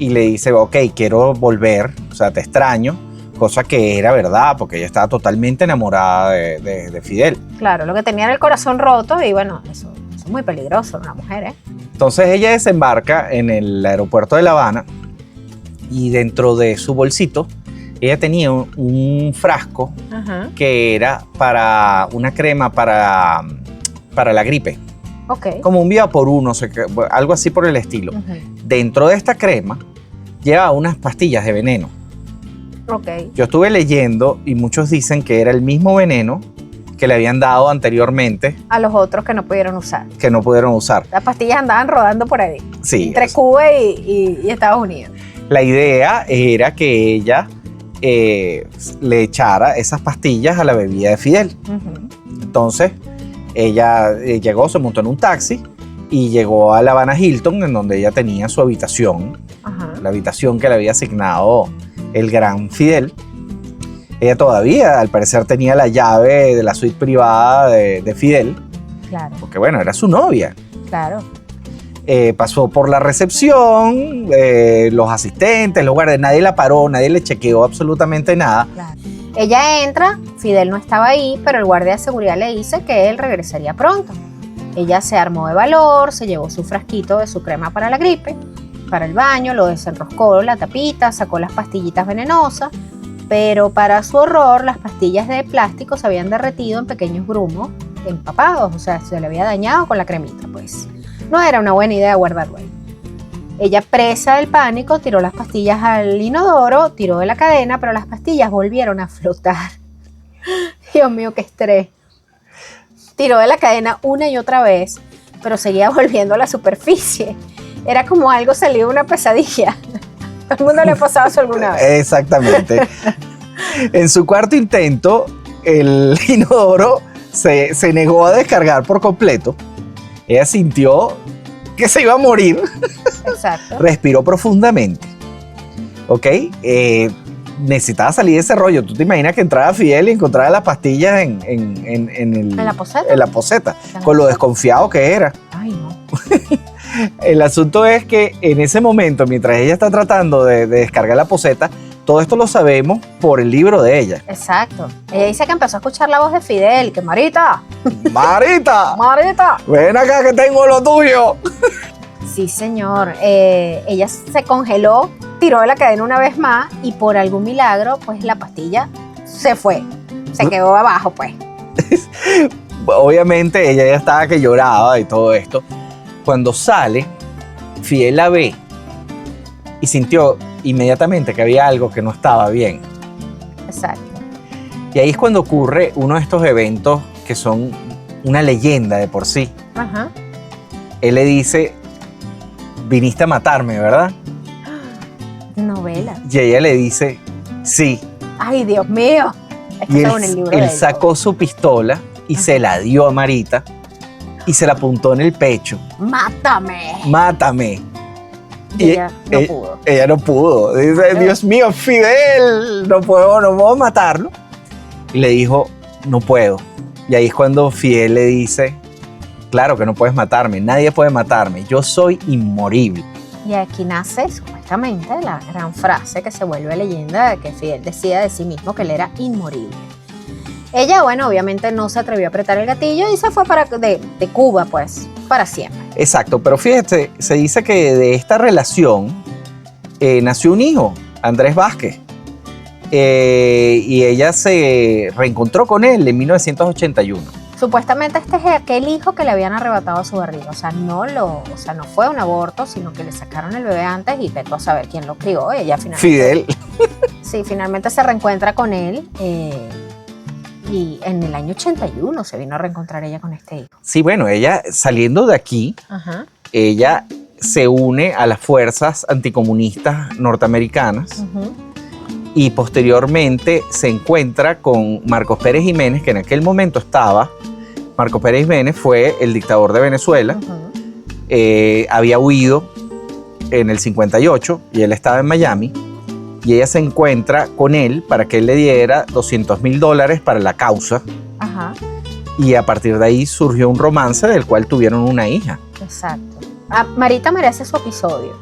y le dice, ok, quiero volver, o sea, te extraño, cosa que era verdad, porque ella estaba totalmente enamorada de Fidel. Claro, lo que tenía era el corazón roto y bueno, eso es muy peligroso una mujer, ¿eh? Entonces ella desembarca en el aeropuerto de La Habana y dentro de su bolsito ella tenía un frasco que era para una crema para la gripe. Ok. Como un Vaporú, no sé qué, algo así por el estilo. Dentro de esta crema lleva unas pastillas de veneno. Ok. Yo estuve leyendo y muchos dicen que era el mismo veneno que le habían dado anteriormente. A los otros que no pudieron usar. Que no pudieron usar. Las pastillas andaban rodando por ahí. Sí. Entre Cuba y Estados Unidos. La idea era que ella le echara esas pastillas a la bebida de Fidel. Entonces, ella llegó, se montó en un taxi y llegó a La Habana Hilton, en donde ella tenía su habitación, la habitación que le había asignado el gran Fidel. Ella todavía, al parecer, tenía la llave de la suite privada de Fidel. Claro. Porque, bueno, era su novia. Claro. Pasó por la recepción, los asistentes, los guardias, nadie la paró, nadie le chequeó absolutamente nada. Claro. Ella entra, Fidel no estaba ahí, pero el guardia de seguridad le dice que él regresaría pronto. Ella se armó de valor, se llevó su frasquito de su crema para la gripe, para el baño, lo desenroscó la tapita, sacó las pastillitas venenosas, pero para su horror las pastillas de plástico se habían derretido en pequeños grumos empapados, o sea, se le había dañado con la cremita, pues. No era una buena idea guardarlo ahí. Ella, presa del pánico, tiró las pastillas al inodoro, tiró de la cadena, pero las pastillas volvieron a flotar. Dios mío, qué estrés. Tiró de la cadena una y otra vez, pero seguía volviendo a la superficie. Era como algo salido de una pesadilla. Todo el mundo le ha pasado eso alguna vez. Exactamente. En su cuarto intento, el inodoro se negó a descargar por completo. Ella sintió que se iba a morir. Exacto. Respiró profundamente. ¿Ok? Necesitaba salir de ese rollo. ¿Tú te imaginas que entrara Fidel y encontrara las pastillas en la poseta? En la poseta, con lo desconfiado que era. Ay, no. El asunto es que en ese momento, mientras ella está tratando de descargar la poseta, todo esto lo sabemos por el libro de ella. Exacto. Ella dice que empezó a escuchar la voz de Fidel, que Marita. Marita. Marita. Ven acá que tengo lo tuyo. Sí, señor. Ella se congeló, tiró de la cadena una vez más y por algún milagro, pues la pastilla se fue. Se quedó abajo, pues. Obviamente ella ya estaba que lloraba y todo esto. Cuando sale, Fidel la ve y sintió inmediatamente que había algo que no estaba bien. Exacto. Y ahí es cuando ocurre uno de estos eventos que son una leyenda de por sí. Ajá. Él le dice, viniste a matarme, ¿verdad? Novela. Y ella le dice, sí. Ay, Dios mío. Y él sacó su pistola y se la dio a Marita y se la apuntó en el pecho. ¡Mátame! ¡Mátame! Y ella no pudo. Ella no pudo. Dice, Dios mío, Fidel, no puedo matarlo. Y le dijo, no puedo. Y ahí es cuando Fidel le dice, claro que no puedes matarme, nadie puede matarme, yo soy inmorible. Y aquí nace supuestamente la gran frase que se vuelve leyenda de que Fidel decía de sí mismo que él era inmorible. Ella, bueno, obviamente no se atrevió a apretar el gatillo y se fue de Cuba, pues, para siempre. Exacto, pero fíjate, se dice que de esta relación nació un hijo, Andrés Vázquez, y ella se reencontró con él en 1981. Supuestamente este es aquel hijo que le habían arrebatado a su barriga, o sea, no fue un aborto, sino que le sacaron el bebé antes y vete a saber quién lo crió. Ella finalmente, Fidel. Sí, finalmente se reencuentra con él. Y en el año 81 se vino a reencontrar ella con este hijo. Sí, bueno, ella saliendo de aquí, ella se une a las fuerzas anticomunistas norteamericanas y posteriormente se encuentra con Marcos Pérez Jiménez, que en aquel momento estaba. Marcos Pérez Jiménez fue el dictador de Venezuela, había huido en el 58 y él estaba en Miami. Y ella se encuentra con él para que él le diera $200,000 para la causa. Ajá. Y a partir de ahí surgió un romance del cual tuvieron una hija. Exacto. Marita merece su episodio.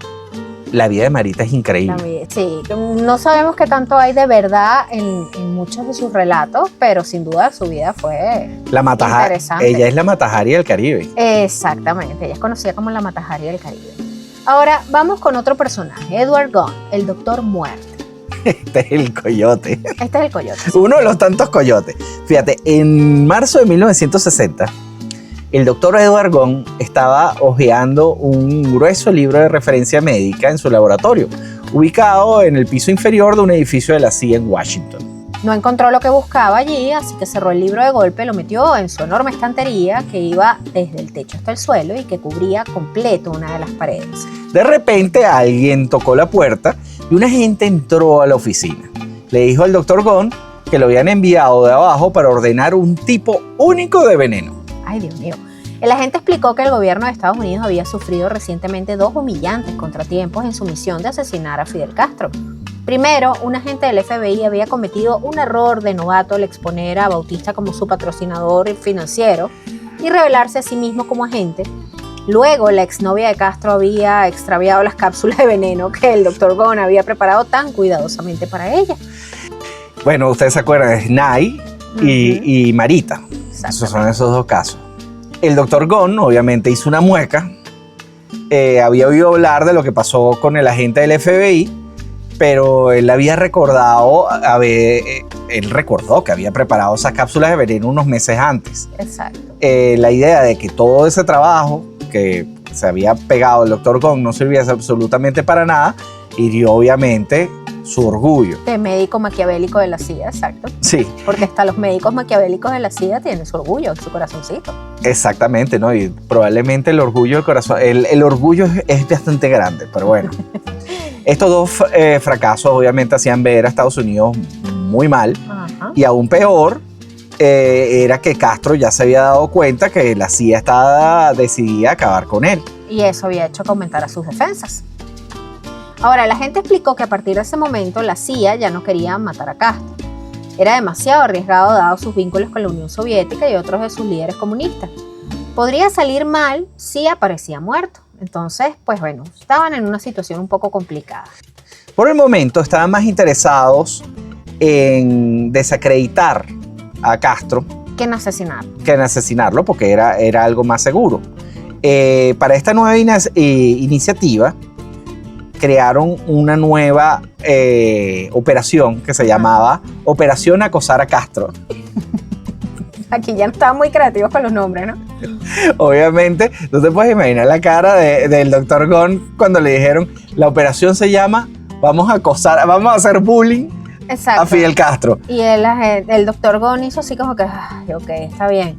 La vida de Marita es increíble. Sí, no sabemos qué tanto hay de verdad en muchos de sus relatos, pero sin duda su vida fue interesante. Ella es la Mata-Hari del Caribe. Exactamente, ella es conocida como la Mata-Hari del Caribe. Ahora vamos con otro personaje, Edward Gunn, el Doctor Muerte. Este es el coyote. Este es el coyote. Uno de los tantos coyotes. Fíjate, en marzo de 1960, el doctor Edward Gunn estaba hojeando un grueso libro de referencia médica en su laboratorio, ubicado en el piso inferior de un edificio de la CIA en Washington. No encontró lo que buscaba allí, así que cerró el libro de golpe, lo metió en su enorme estantería que iba desde el techo hasta el suelo y que cubría completo una de las paredes. De repente alguien tocó la puerta y un agente entró a la oficina. Le dijo al doctor Gunn que lo habían enviado de abajo para ordenar un tipo único de veneno. Ay, Dios mío. El agente explicó que el gobierno de Estados Unidos había sufrido recientemente 2 humillantes contratiempos en su misión de asesinar a Fidel Castro. Primero, un agente del FBI había cometido un error de novato al exponer a Bautista como su patrocinador financiero y revelarse a sí mismo como agente. Luego, la exnovia de Castro había extraviado las cápsulas de veneno que el Dr. Gunn había preparado tan cuidadosamente para ella. Bueno, ustedes se acuerdan de Snai y Marita. Esos son esos 2 casos. El Dr. Gunn obviamente hizo una mueca. Había oído hablar de lo que pasó con el agente del FBI, pero él había recordado, él recordó que había preparado esas cápsulas de veneno unos meses antes. Exacto. La idea de que todo ese trabajo que se había pegado el Dr. Gunn no sirviese absolutamente para nada, hirió obviamente su orgullo. De médico maquiavélico de la CIA, exacto. Sí. Porque hasta los médicos maquiavélicos de la CIA tienen su orgullo, su corazoncito. Exactamente, ¿no? Y probablemente el orgullo del corazón, el orgullo es bastante grande, pero bueno. Estos 2 fracasos obviamente hacían ver a Estados Unidos muy mal. Ajá. Y aún peor era que Castro ya se había dado cuenta que la CIA estaba decidida a acabar con él. Y eso había hecho que aumentara sus defensas. Ahora, la gente explicó que a partir de ese momento la CIA ya no quería matar a Castro. Era demasiado arriesgado dado sus vínculos con la Unión Soviética y otros de sus líderes comunistas. Podría salir mal si aparecía muerto. Entonces, pues bueno, estaban en una situación un poco complicada. Por el momento estaban más interesados en desacreditar a Castro que en asesinarlo. Que en asesinarlo, porque era algo más seguro. Para esta nueva iniciativa, crearon una nueva operación que se llamaba Operación Acosar a Castro. Aquí ya no estaban muy creativos con los nombres, ¿no? Obviamente, no te puedes imaginar la cara del Dr. Gunn cuando le dijeron, la operación se llama vamos a hacer bullying. Exacto. A Fidel Castro. Y el Dr. Gunn hizo así como que, ok, está bien.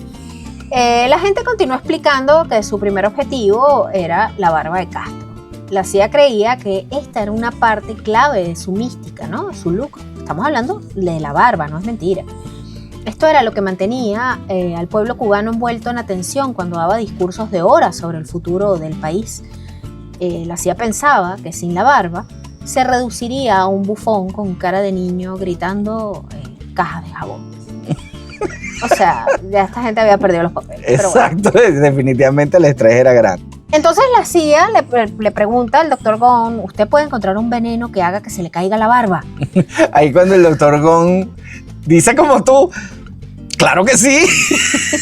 La gente continuó explicando que su primer objetivo era la barba de Castro. La CIA creía que esta era una parte clave de su mística, ¿no? De su look. Estamos hablando de la barba, no es mentira. Esto era lo que mantenía al pueblo cubano envuelto en atención cuando daba discursos de horas sobre el futuro del país. La CIA pensaba que sin la barba se reduciría a un bufón con cara de niño gritando cajas de jabón. O sea, ya esta gente había perdido los papeles. Exacto, pero bueno. Definitivamente el estrés era grande. Entonces la CIA le pregunta al Dr. Gunn, ¿usted puede encontrar un veneno que haga que se le caiga la barba? Ahí cuando el Dr. Gunn dice como tú, claro que sí.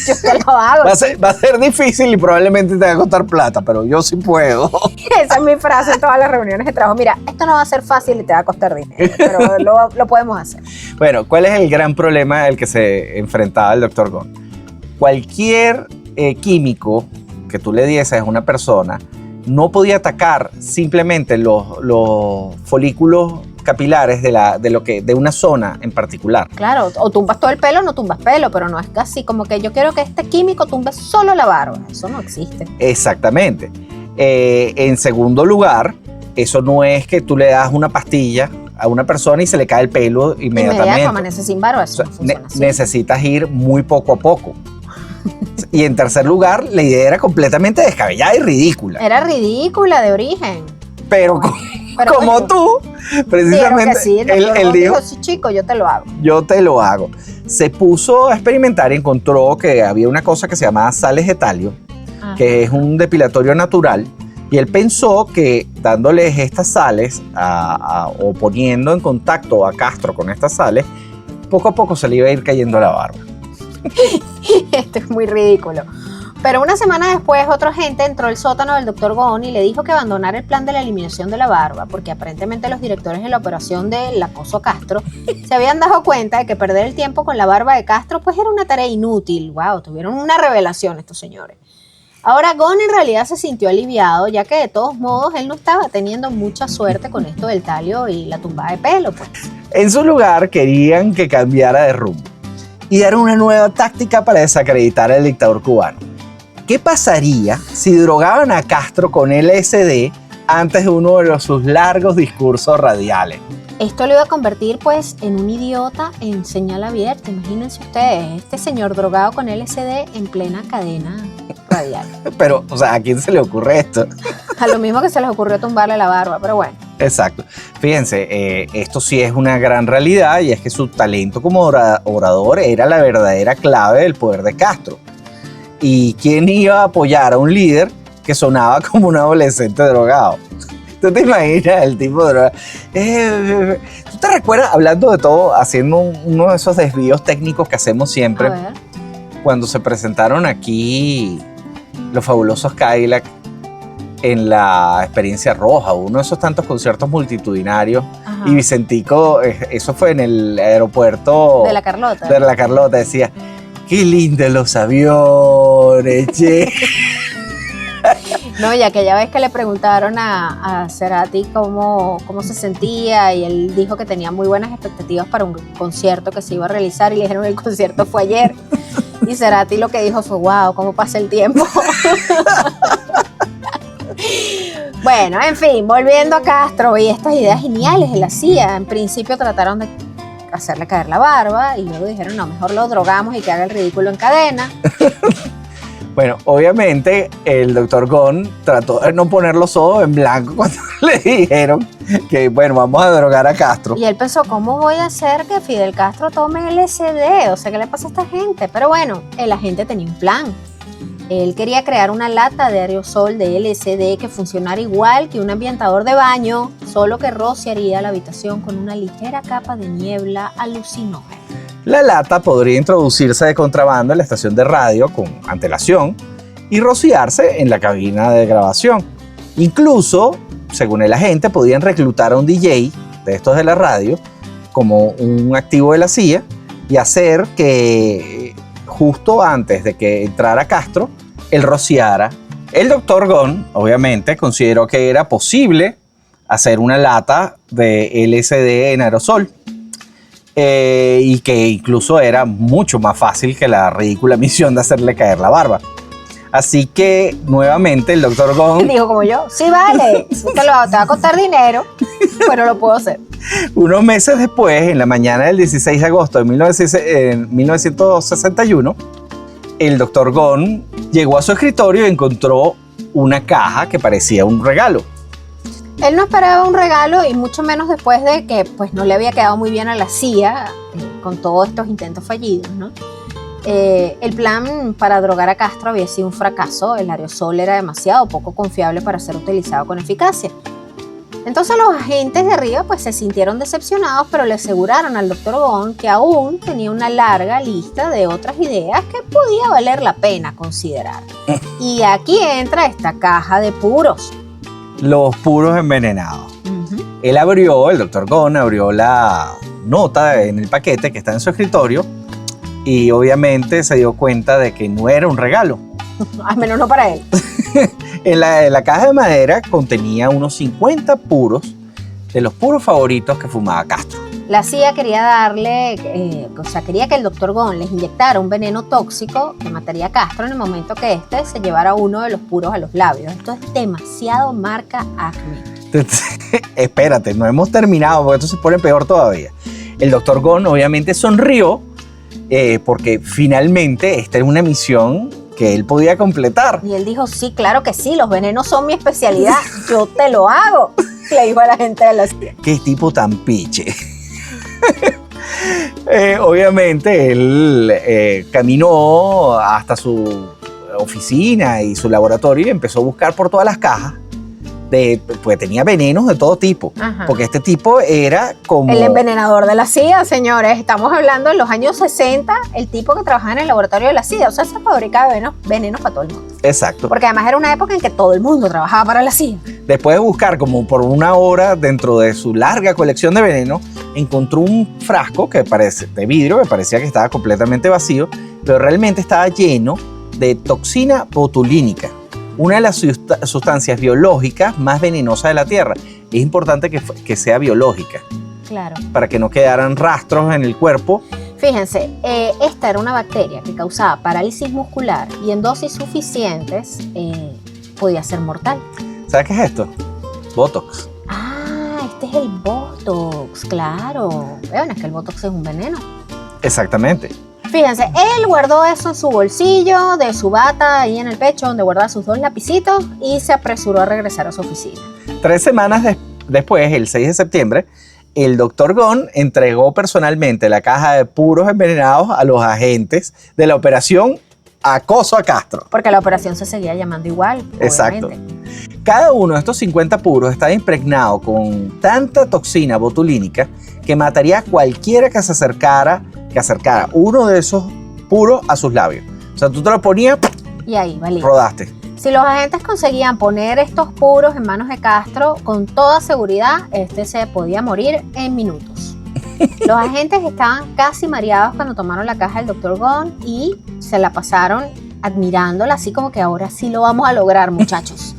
Yo te lo hago. Va a ser difícil y probablemente te va a costar plata, pero yo sí puedo. Esa es mi frase en todas las reuniones de trabajo. Mira, esto no va a ser fácil y te va a costar dinero, pero lo podemos hacer. Bueno, ¿cuál es el gran problema al que se enfrentaba el Dr. Gunn? Cualquier químico que tú le dieses a una persona no podía atacar simplemente los folículos capilares de una zona en particular. Claro, o tumbas todo el pelo o no tumbas pelo, pero no es casi como que yo quiero que este químico tumbe solo la barba. Eso no existe. Exactamente. En segundo lugar, eso no es que tú le das una pastilla a una persona y se le cae el pelo inmediatamente. Amanece sin barba, eso no funciona así. Necesitas ir muy poco a poco. Y en tercer lugar, la idea era completamente descabellada y ridícula. Era ridícula de origen. Pero como bueno, tú, precisamente, sí, él dijo, sí, chico, yo te lo hago. Yo te lo hago. Se puso a experimentar y encontró que había una cosa que se llamaba sales de talio, que es un depilatorio natural Y él pensó que dándoles estas sales o poniendo en contacto a Castro con estas sales, poco a poco se le iba a ir cayendo la barba. Esto es muy ridículo. Pero una semana después, otro agente entró al sótano del Dr. Gon y le dijo que abandonara el plan de la eliminación de la barba, porque aparentemente los directores de la operación del acoso a Castro se habían dado cuenta de que perder el tiempo con la barba de Castro pues era una tarea inútil. Wow, tuvieron una revelación estos señores. Ahora Gon en realidad se sintió aliviado, ya que de todos modos él no estaba teniendo mucha suerte con esto del talio y la tumbada de pelo, pues. En su lugar querían que cambiara de rumbo y dar una nueva táctica para desacreditar al dictador cubano. ¿Qué pasaría si drogaban a Castro con LSD antes de uno de sus largos discursos radiales? Esto lo iba a convertir pues en un idiota en señal abierta. Imagínense ustedes, este señor drogado con LSD en plena cadena radial. Pero, o sea, ¿a quién se le ocurre esto? A lo mismo que se les ocurrió tumbarle la barba, pero bueno. Exacto. Fíjense, esto sí es una gran realidad y es que su talento como orador era la verdadera clave del poder de Castro. ¿Y quién iba a apoyar a un líder que sonaba como un adolescente drogado? ¿Tú te imaginas el tipo drogado? ¿Tú te recuerdas, hablando de todo, haciendo uno de esos desvíos técnicos que hacemos siempre? A ver. Cuando se presentaron aquí los fabulosos Cadillac en la Experiencia Roja, uno de esos tantos conciertos multitudinarios. Ajá. Y Vicentico, eso fue en el aeropuerto de la Carlota. De la Carlota, decía, qué lindos los aviones, che. No, y aquella vez que le preguntaron a Cerati cómo se sentía y él dijo que tenía muy buenas expectativas para un concierto que se iba a realizar y le dijeron el concierto fue ayer y Cerati lo que dijo fue wow, cómo pasa el tiempo. Bueno, en fin, volviendo a Castro y estas ideas geniales de la CIA, en principio trataron de hacerle caer la barba y luego dijeron no, mejor lo drogamos y que haga el ridículo en cadena. Bueno, obviamente el doctor Gon trató de no poner los ojos en blanco cuando le dijeron que, bueno, vamos a drogar a Castro. Y él pensó, ¿cómo voy a hacer que Fidel Castro tome LSD? O sea, ¿qué le pasa a esta gente? Pero bueno, el agente tenía un plan. Él quería crear una lata de aerosol de LSD que funcionara igual que un ambientador de baño, solo que rociaría la habitación con una ligera capa de niebla alucinógena. La lata podría introducirse de contrabando en la estación de radio con antelación y rociarse en la cabina de grabación. Incluso, según el agente, podían reclutar a un DJ de estos de la radio como un activo de la CIA y hacer que justo antes de que entrara Castro, él rociara. El doctor Gon, obviamente, consideró que era posible hacer una lata de LSD en aerosol. Y que incluso era mucho más fácil que la ridícula misión de hacerle caer la barba. Así que nuevamente el doctor Gon dijo como yo, sí vale, te va a costar dinero, pero lo puedo hacer. Unos meses después, en la mañana del 16 de agosto de 1961, el doctor Gon llegó a su escritorio y encontró una caja que parecía un regalo. Él no esperaba un regalo y mucho menos después de que pues, no le había quedado muy bien a la CIA con todos estos intentos fallidos, ¿no? El plan para drogar a Castro había sido un fracaso, el aerosol era demasiado poco confiable para ser utilizado con eficacia. Entonces los agentes de arriba pues, se sintieron decepcionados, pero le aseguraron al doctor Gon que aún tenía una larga lista de otras ideas que podía valer la pena considerar. Y aquí entra esta caja de puros. Los puros envenenados. El doctor Gon abrió la nota en el paquete que está en su escritorio y obviamente se dio cuenta de que no era un regalo. Al menos no para él. En la caja de madera contenía unos 50 puros de los puros favoritos que fumaba Castro. La CIA quería quería que el doctor Gon les inyectara un veneno tóxico que mataría a Castro en el momento que éste se llevara uno de los puros a los labios. Esto es demasiado marca Acme. Espérate, no hemos terminado porque esto se pone peor todavía. El doctor Gon obviamente sonrió porque finalmente esta era una misión que él podía completar. Y él dijo, sí, claro que sí, los venenos son mi especialidad, yo te lo hago, le dijo a la gente de la CIA. Qué tipo tan piche. Obviamente él caminó hasta su oficina y su laboratorio y empezó a buscar por todas las cajas pues tenía venenos de todo tipo. Ajá. Porque este tipo era como... El envenenador de la CIA, señores. Estamos hablando en los años 60, el tipo que trabajaba en el laboratorio de la CIA. O sea, se fabricaba venenos para todo el mundo. Exacto. Porque además era una época en que todo el mundo trabajaba para la CIA. Después de buscar como por una hora dentro de su larga colección de veneno, encontró un frasco de vidrio que parecía que estaba completamente vacío, pero realmente estaba lleno de toxina botulínica, una de las sustancias biológicas más venenosas de la Tierra. Es importante que sea biológica. Claro. Para que no quedaran rastros en el cuerpo. Fíjense, esta era una bacteria que causaba parálisis muscular y en dosis suficientes podía ser mortal. ¿Sabes qué es esto? Botox. Ah, este es el Botox, claro. Bueno, es que el Botox es un veneno. Exactamente. Fíjense, él guardó eso en su bolsillo, de su bata, ahí en el pecho, donde guardaba sus 2 lapicitos y se apresuró a regresar a su oficina. 3 semanas después, el 6 de septiembre, el Dr. Gunn entregó personalmente la caja de puros envenenados a los agentes de la operación Acoso a Castro. Porque la operación se seguía llamando igual. Exacto. Obviamente. Cada uno de estos 50 puros estaba impregnado con tanta toxina botulínica que mataría a cualquiera que acercara uno de esos puros a sus labios. O sea, tú te lo ponías y ahí, valía. Rodaste. Si los agentes conseguían poner estos puros en manos de Castro, con toda seguridad, se podía morir en minutos. Los agentes estaban casi mareados cuando tomaron la caja del Dr. Gunn y se la pasaron admirándola, así como que ahora sí lo vamos a lograr, muchachos.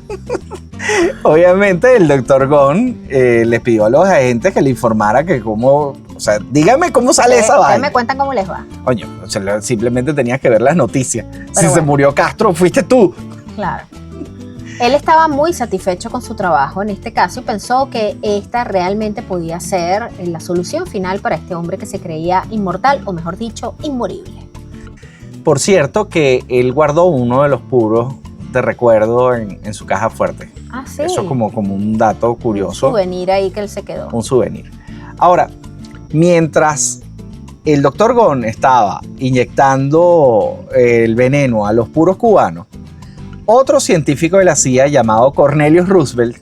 Obviamente el Dr. Gunn les pidió a los agentes que le informara que cómo, o sea, dígame cómo sale esa vaina. Ustedes me cuentan cómo les va. Coño, o sea, simplemente tenías que ver las noticias. Si bueno, se murió Castro, fuiste tú. Claro. Él estaba muy satisfecho con su trabajo en este caso y pensó que esta realmente podía ser la solución final para este hombre que se creía inmortal, o mejor dicho, inmorible. Por cierto que él guardó uno de los puros de recuerdo en su caja fuerte. Ah, sí. Eso como un dato curioso. Un souvenir ahí que él se quedó. Un souvenir. Ahora, mientras el Dr. Gunn estaba inyectando el veneno a los puros cubanos, otro científico de la CIA llamado Cornelius Roosevelt,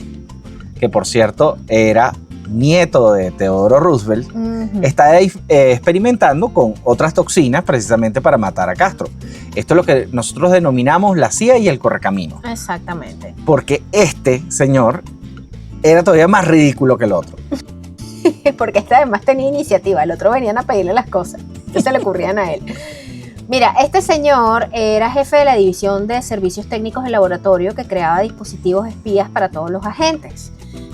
que por cierto era nieto de Theodore Roosevelt, está experimentando con otras toxinas precisamente para matar a Castro. Esto es lo que nosotros denominamos la CIA y el correcamino. Exactamente. Porque este señor era todavía más ridículo que el otro. Porque este además tenía iniciativa, el otro venían a pedirle las cosas, que se le ocurrían a él. Mira, este señor era jefe de la división de servicios técnicos de laboratorio que creaba dispositivos espías para todos los agentes.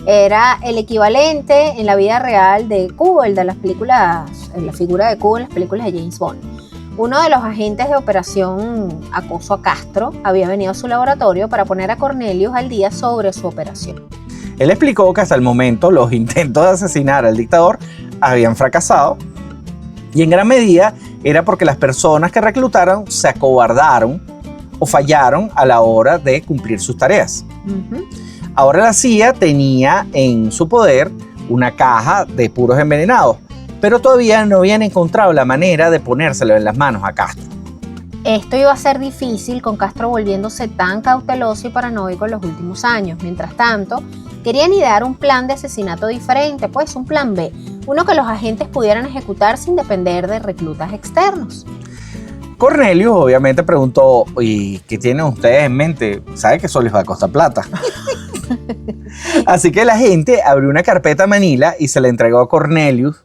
Era el equivalente en la vida real de Q, el de las películas, la figura de Q en las películas de James Bond. Uno de los agentes de operación Acoso a Castro había venido a su laboratorio para poner a Cornelius al día sobre su operación. Él explicó que hasta el momento los intentos de asesinar al dictador habían fracasado y en gran medida era porque las personas que reclutaron se acobardaron o fallaron a la hora de cumplir sus tareas. Ahora la CIA tenía en su poder una caja de puros envenenados, pero todavía no habían encontrado la manera de ponérselo en las manos a Castro. Esto iba a ser difícil con Castro volviéndose tan cauteloso y paranoico en los últimos años. Mientras tanto, querían idear un plan de asesinato diferente, pues un plan B, uno que los agentes pudieran ejecutar sin depender de reclutas externos. Cornelius obviamente preguntó, ¿y qué tienen ustedes en mente? ¿Sabe que eso les va a costar plata? Así que la gente abrió una carpeta Manila y se la entregó a Cornelius,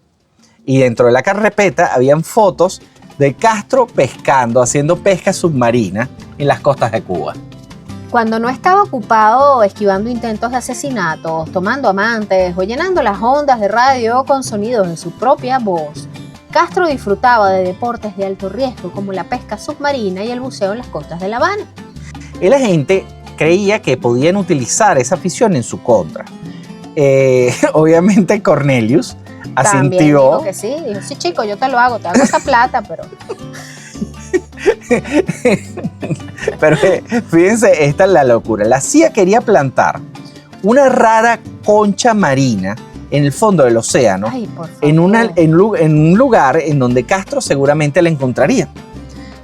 y dentro de la carpeta habían fotos de Castro pescando, haciendo pesca submarina en las costas de Cuba. Cuando no estaba ocupado esquivando intentos de asesinatos, tomando amantes o llenando las ondas de radio con sonidos de su propia voz, Castro disfrutaba de deportes de alto riesgo como la pesca submarina y el buceo en las costas de La Habana. El agente creía que podían utilizar esa afición en su contra. Obviamente Cornelius asintió. También dijo que sí, dijo, sí chico, yo te lo hago, te hago esta plata, pero... Pero fíjense, esta es la locura. La CIA quería plantar una rara concha marina en el fondo del océano. Ay, por favor. en un lugar en donde Castro seguramente la encontraría.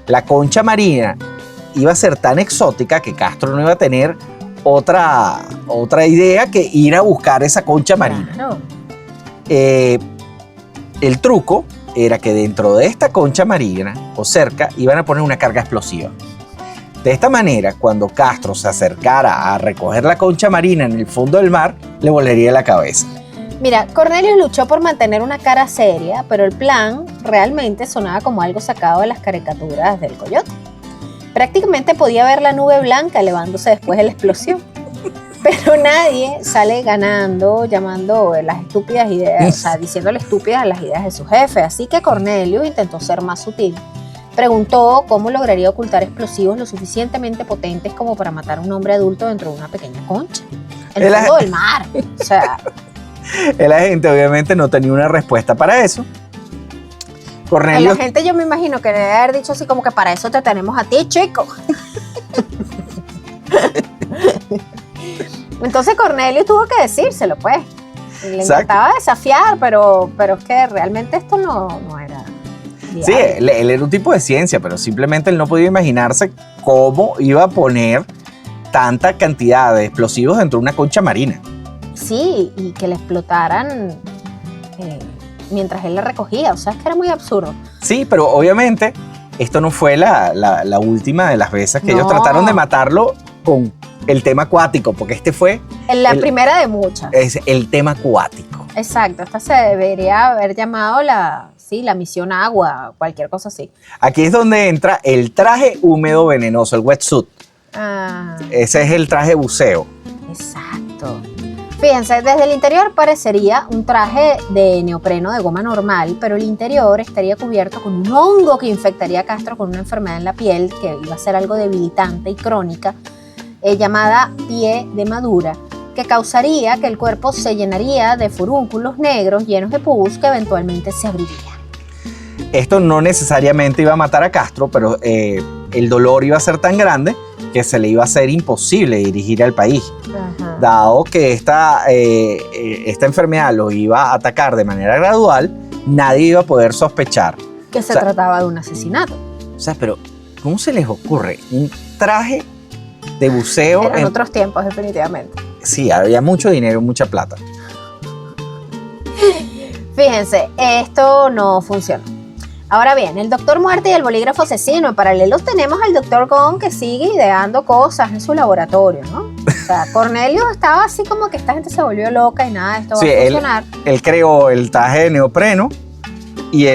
La concha marina iba a ser tan exótica que Castro no iba a tener otra idea que ir a buscar esa concha marina. Claro. El truco era que dentro de esta concha marina o cerca iban a poner una carga explosiva. De esta manera, cuando Castro se acercara a recoger la concha marina en el fondo del mar, le volaría la cabeza. Mira, Cornelius luchó por mantener una cara seria, pero el plan realmente sonaba como algo sacado de las caricaturas del Coyote. Prácticamente podía ver la nube blanca elevándose después de la explosión. Pero nadie sale ganando llamando las estúpidas ideas, o sea, diciéndole estúpidas a las ideas de su jefe. Así que Cornelius intentó ser más sutil. Preguntó cómo lograría ocultar explosivos lo suficientemente potentes como para matar a un hombre adulto dentro de una pequeña concha. En el fondo del mar. O sea, el agente obviamente no tenía una respuesta para eso. El agente, yo me imagino que debe haber dicho así como que para eso te tenemos a ti, chico. Entonces Cornelius tuvo que decírselo, pues. Le encantaba desafiar, pero es que realmente esto no era viable. Sí, él era un tipo de ciencia, pero simplemente él no podía imaginarse cómo iba a poner tanta cantidad de explosivos dentro de una concha marina. Sí, y que le explotaran mientras él la recogía. O sea, es que era muy absurdo. Sí, pero obviamente esto no fue la última de las veces que ellos trataron de matarlo con el tema acuático, porque este fue... La primera de muchas. Es el tema acuático. Exacto, esta se debería haber llamado la misión agua, cualquier cosa así. Aquí es donde entra el traje húmedo venenoso, el wetsuit. Ese es el traje buceo. Exacto. Fíjense, desde el interior parecería un traje de neopreno de goma normal, pero el interior estaría cubierto con un hongo que infectaría a Castro con una enfermedad en la piel que iba a ser algo debilitante y crónica, llamada pie de madura, que causaría que el cuerpo se llenaría de furúnculos negros llenos de pus que eventualmente se abrirían. Esto no necesariamente iba a matar a Castro, pero el dolor iba a ser tan grande que se le iba a hacer imposible dirigir al país. Ajá. Dado que esta enfermedad lo iba a atacar de manera gradual, nadie iba a poder sospechar que se trataba de un asesinato. O sea, pero ¿cómo se les ocurre un traje de buceo? Eran otros tiempos, definitivamente. Sí, había mucho dinero, mucha plata. Fíjense, esto no funcionó. Ahora bien, el doctor Muerte y el bolígrafo asesino. En paralelo tenemos al doctor Gone que sigue ideando cosas en su laboratorio, ¿no? O sea, Cornelius estaba así como que esta gente se volvió loca y nada de esto va a funcionar. Él creó el traje de neopreno y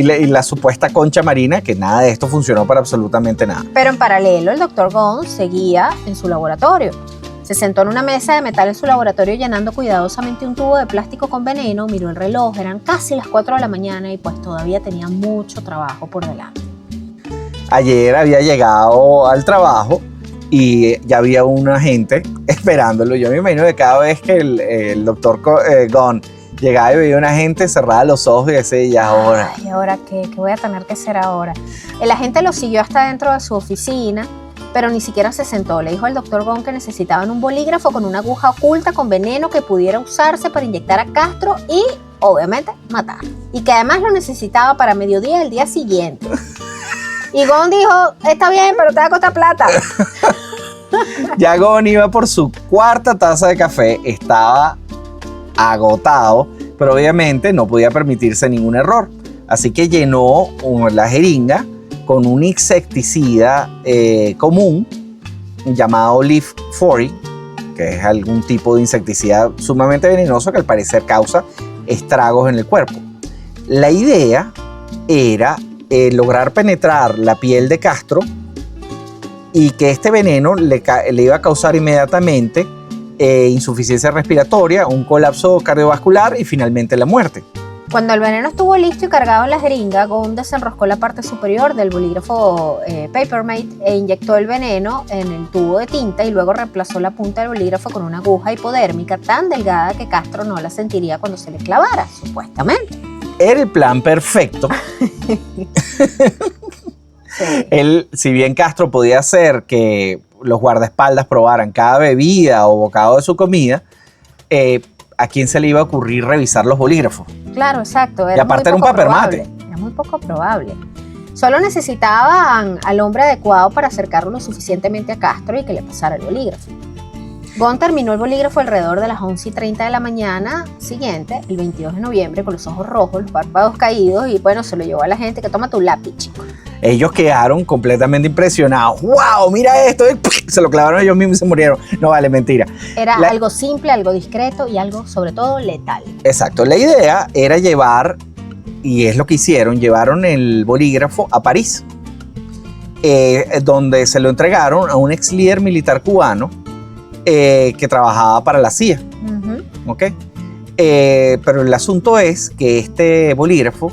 la supuesta concha marina, que nada de esto funcionó para absolutamente nada. Pero en paralelo, el doctor Gone seguía en su laboratorio. Se sentó en una mesa de metal en su laboratorio llenando cuidadosamente un tubo de plástico con veneno, miró el reloj, eran casi las 4 de la mañana y pues todavía tenía mucho trabajo por delante. Ayer había llegado al trabajo y ya había un agente esperándolo. Yo me imagino que cada vez que el doctor Gone llegaba y veía a un agente, cerraba los ojos y decía, ¿y ahora? ¿Y ahora qué? ¿Qué voy a tener que hacer ahora? El agente lo siguió hasta dentro de su oficina, pero ni siquiera se sentó. Le dijo al doctor Gone que necesitaban un bolígrafo con una aguja oculta con veneno que pudiera usarse para inyectar a Castro y, obviamente, matar. Y que además lo necesitaba para mediodía del día siguiente. Y Gone dijo, está bien, pero te va a costar plata. Ya Gone iba por su 4ª taza de café, estaba agotado, pero obviamente no podía permitirse ningún error. Así que llenó la jeringa con un insecticida común llamado Leaf 40, que es algún tipo de insecticida sumamente venenoso que al parecer causa estragos en el cuerpo. La idea era lograr penetrar la piel de Castro y que este veneno le iba a causar inmediatamente insuficiencia respiratoria, un colapso cardiovascular y finalmente la muerte. Cuando el veneno estuvo listo y cargado en la jeringa, Gone desenroscó la parte superior del bolígrafo Papermate e inyectó el veneno en el tubo de tinta y luego reemplazó la punta del bolígrafo con una aguja hipodérmica tan delgada que Castro no la sentiría cuando se le clavara, supuestamente. Era el plan perfecto. Sí. Él, si bien Castro podía hacer que los guardaespaldas probaran cada bebida o bocado de su comida, ¿a quién se le iba a ocurrir revisar los bolígrafos? Claro, exacto. Y aparte era un papermate. Era muy poco probable. Solo necesitaban al hombre adecuado para acercarlo lo suficientemente a Castro y que le pasara el bolígrafo. Gon terminó el bolígrafo alrededor de las 11:30 de la mañana siguiente, el 22 de noviembre, con los ojos rojos, los párpados caídos, y bueno, se lo llevó a la gente que toma tu lápiz, chico. Ellos quedaron completamente impresionados. ¡Wow! Mira esto. Se lo clavaron ellos mismos y se murieron. No vale, mentira. Era algo simple, algo discreto y algo, sobre todo, letal. Exacto. La idea era llevar, y es lo que hicieron, llevaron el bolígrafo a París, donde se lo entregaron a un ex líder militar cubano que trabajaba para la CIA. Uh-huh. ¿Ok? Pero el asunto es que este bolígrafo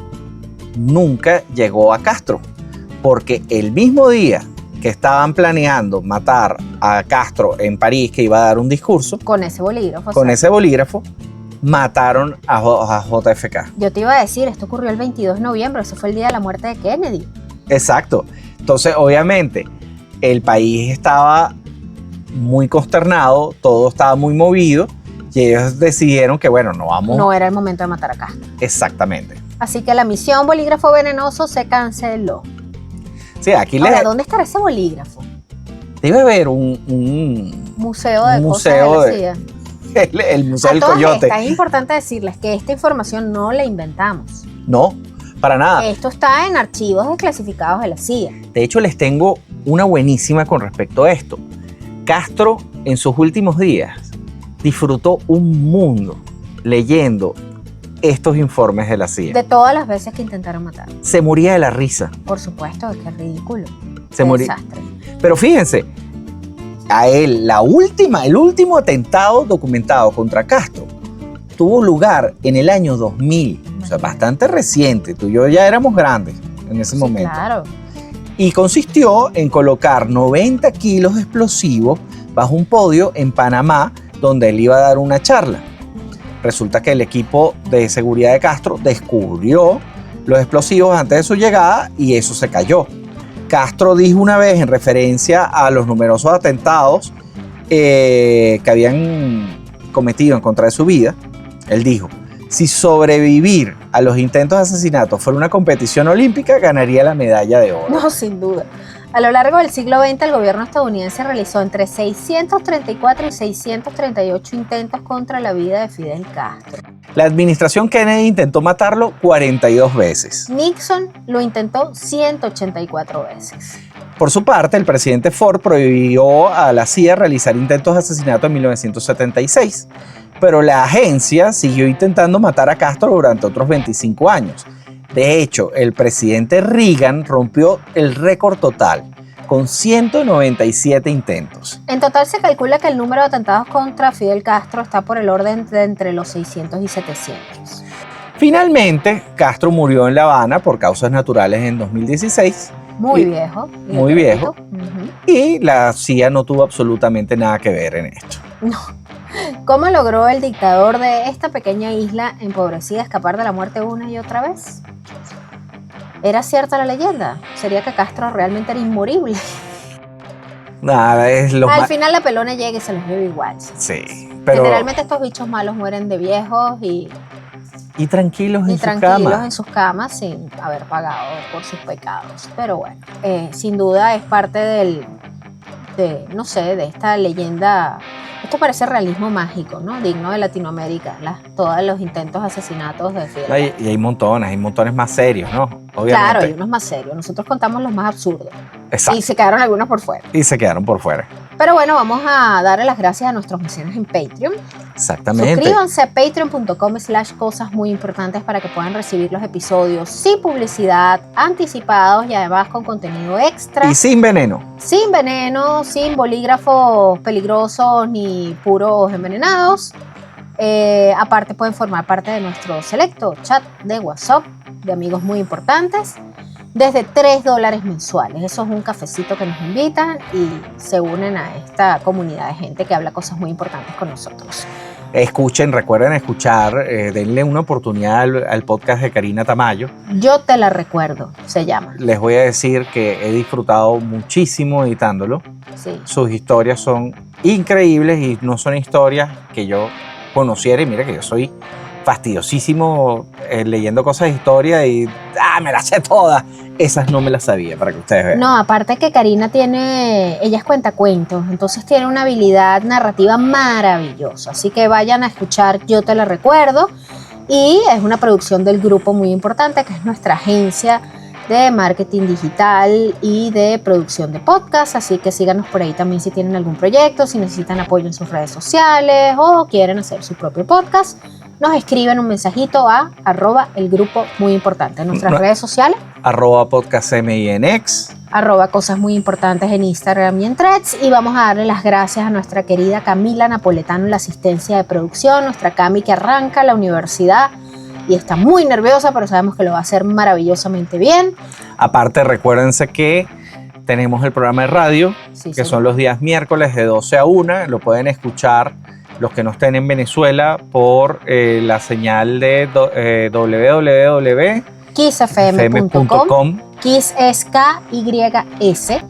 nunca llegó a Castro, porque el mismo día que estaban planeando matar a Castro en París, que iba a dar un discurso, con ese bolígrafo, mataron a JFK. Yo te iba a decir, esto ocurrió el 22 de noviembre, eso fue el día de la muerte de Kennedy. Exacto. Entonces, obviamente, el país estaba muy consternado, todo estaba muy movido, y ellos decidieron que, bueno, no era el momento de matar a Castro. Exactamente. Así que la misión Bolígrafo Venenoso se canceló. Sí, aquí ahora, ¿dónde estará ese bolígrafo? Debe haber un museo de cosas de la CIA. El Museo del Coyote. Es importante decirles que esta información no la inventamos. No, para nada. Esto está en archivos desclasificados de la CIA. De hecho, les tengo una buenísima con respecto a esto. Castro, en sus últimos días, disfrutó un mundo leyendo estos informes de la CIA. De todas las veces que intentaron matar. Se moría de la risa. Por supuesto, es que es ridículo. Se moría. Desastre. Pero fíjense, a él, el último atentado documentado contra Castro tuvo lugar en el año 2000. O sea, bastante reciente. Tú y yo ya éramos grandes en ese momento. Claro. Y consistió en colocar 90 kilos de explosivos bajo un podio en Panamá, donde él iba a dar una charla. Resulta que el equipo de seguridad de Castro descubrió los explosivos antes de su llegada y eso se cayó. Castro dijo una vez, en referencia a los numerosos atentados que habían cometido en contra de su vida, él dijo: si sobrevivir a los intentos de asesinato fuera una competición olímpica, ganaría la medalla de oro. No, sin duda. A lo largo del siglo XX, el gobierno estadounidense realizó entre 634 y 638 intentos contra la vida de Fidel Castro. La administración Kennedy intentó matarlo 42 veces. Nixon lo intentó 184 veces. Por su parte, el presidente Ford prohibió a la CIA realizar intentos de asesinato en 1976, pero la agencia siguió intentando matar a Castro durante otros 25 años. De hecho, el presidente Reagan rompió el récord total, con 197 intentos. En total se calcula que el número de atentados contra Fidel Castro está por el orden de entre los 600 y 700. Finalmente, Castro murió en La Habana por causas naturales en 2016. Muy viejo. Muy viejo. Uh-huh. Y la CIA no tuvo absolutamente nada que ver en esto. No. ¿Cómo logró el dictador de esta pequeña isla empobrecida escapar de la muerte una y otra vez? ¿Era cierta la leyenda? ¿Sería que Castro realmente era inmorible? Nada, es lo Al final la pelona llega y se los lleva igual. Sí, pero... Generalmente estos bichos malos mueren de viejos y tranquilos en sus camas sin haber pagado por sus pecados. Pero bueno, sin duda es parte de esta leyenda. Esto parece realismo mágico, ¿no? Digno de Latinoamérica, todos los intentos de asesinatos de Fidel. Y hay montones más serios, ¿no? Obviamente. Claro, hay unos más serios. Nosotros contamos los más absurdos. Exacto. Y se quedaron algunos por fuera. Pero bueno, vamos a darle las gracias a nuestros mecenas en Patreon. Exactamente. Suscríbanse a patreon.com/cosas muy importantes para que puedan recibir los episodios sin publicidad, anticipados y además con contenido extra. Y sin veneno. Sin veneno, sin bolígrafos peligrosos ni puros envenenados. Aparte pueden formar parte de nuestro selecto chat de WhatsApp de amigos muy importantes. Desde $3 mensuales. Eso es un cafecito que nos invitan y se unen a esta comunidad de gente que habla cosas muy importantes con nosotros. Recuerden escuchar, denle una oportunidad al podcast de Karina Tamayo. Yo te la recuerdo, se llama. Les voy a decir que he disfrutado muchísimo editándolo. Sí. Sus historias son increíbles y no son historias que yo conociera. Y mira que yo soy fastidiosísimo leyendo cosas de historia y me las sé todas. Esas no me las sabía, para que ustedes vean. No, aparte que Karina ella es cuentacuentos, entonces tiene una habilidad narrativa maravillosa. Así que vayan a escuchar Yo Te La Recuerdo. Y es una producción del grupo muy importante, que es nuestra agencia de marketing digital y de producción de podcast. Así que síganos por ahí también si tienen algún proyecto, si necesitan apoyo en sus redes sociales o quieren hacer su propio podcast. Nos escriben un mensajito a @el grupo muy importante en nuestras redes sociales. @podcastmins. @cosas muy importantes en Instagram y en Threads. Y vamos a darle las gracias a nuestra querida Camila Napoletano en la asistencia de producción, nuestra Cami que arranca la universidad y está muy nerviosa, pero sabemos que lo va a hacer maravillosamente bien. Aparte, recuérdense que tenemos el programa de radio, que son los días miércoles de 12 a 1. Lo pueden escuchar los que no estén en Venezuela por la señal de www.kissfm.com. Kiss es KYS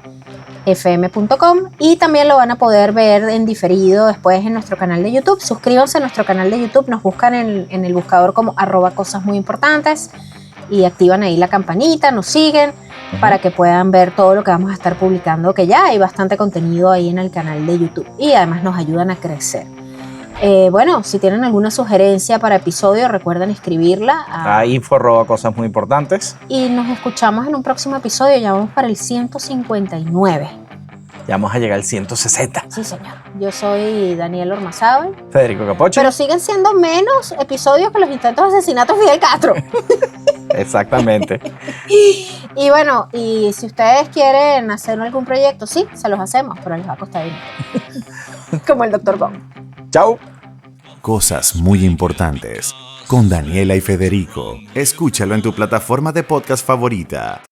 fm.com, y también lo van a poder ver en diferido después en nuestro canal de YouTube. Suscríbanse a nuestro canal de YouTube, nos buscan en el buscador como @cosas muy importantes y activan ahí la campanita, nos siguen para que puedan ver todo lo que vamos a estar publicando, que ya hay bastante contenido ahí en el canal de YouTube y además nos ayudan a crecer. Bueno, si tienen alguna sugerencia para episodio, recuerden escribirla a info@cosas muy importantes. Y nos escuchamos en un próximo episodio. Ya vamos para el 159. Ya vamos a llegar al 160. Sí, señor. Yo soy Daniel Ormazábal. Federico Capoche. Pero siguen siendo menos episodios que los intentos de asesinato de Fidel Castro. Exactamente. Y bueno, y si ustedes quieren hacer algún proyecto, sí, se los hacemos, pero les va a costar dinero. Como el Dr. Gong. Chao. Cosas muy importantes con Daniela y Federico. Escúchalo en tu plataforma de podcast favorita.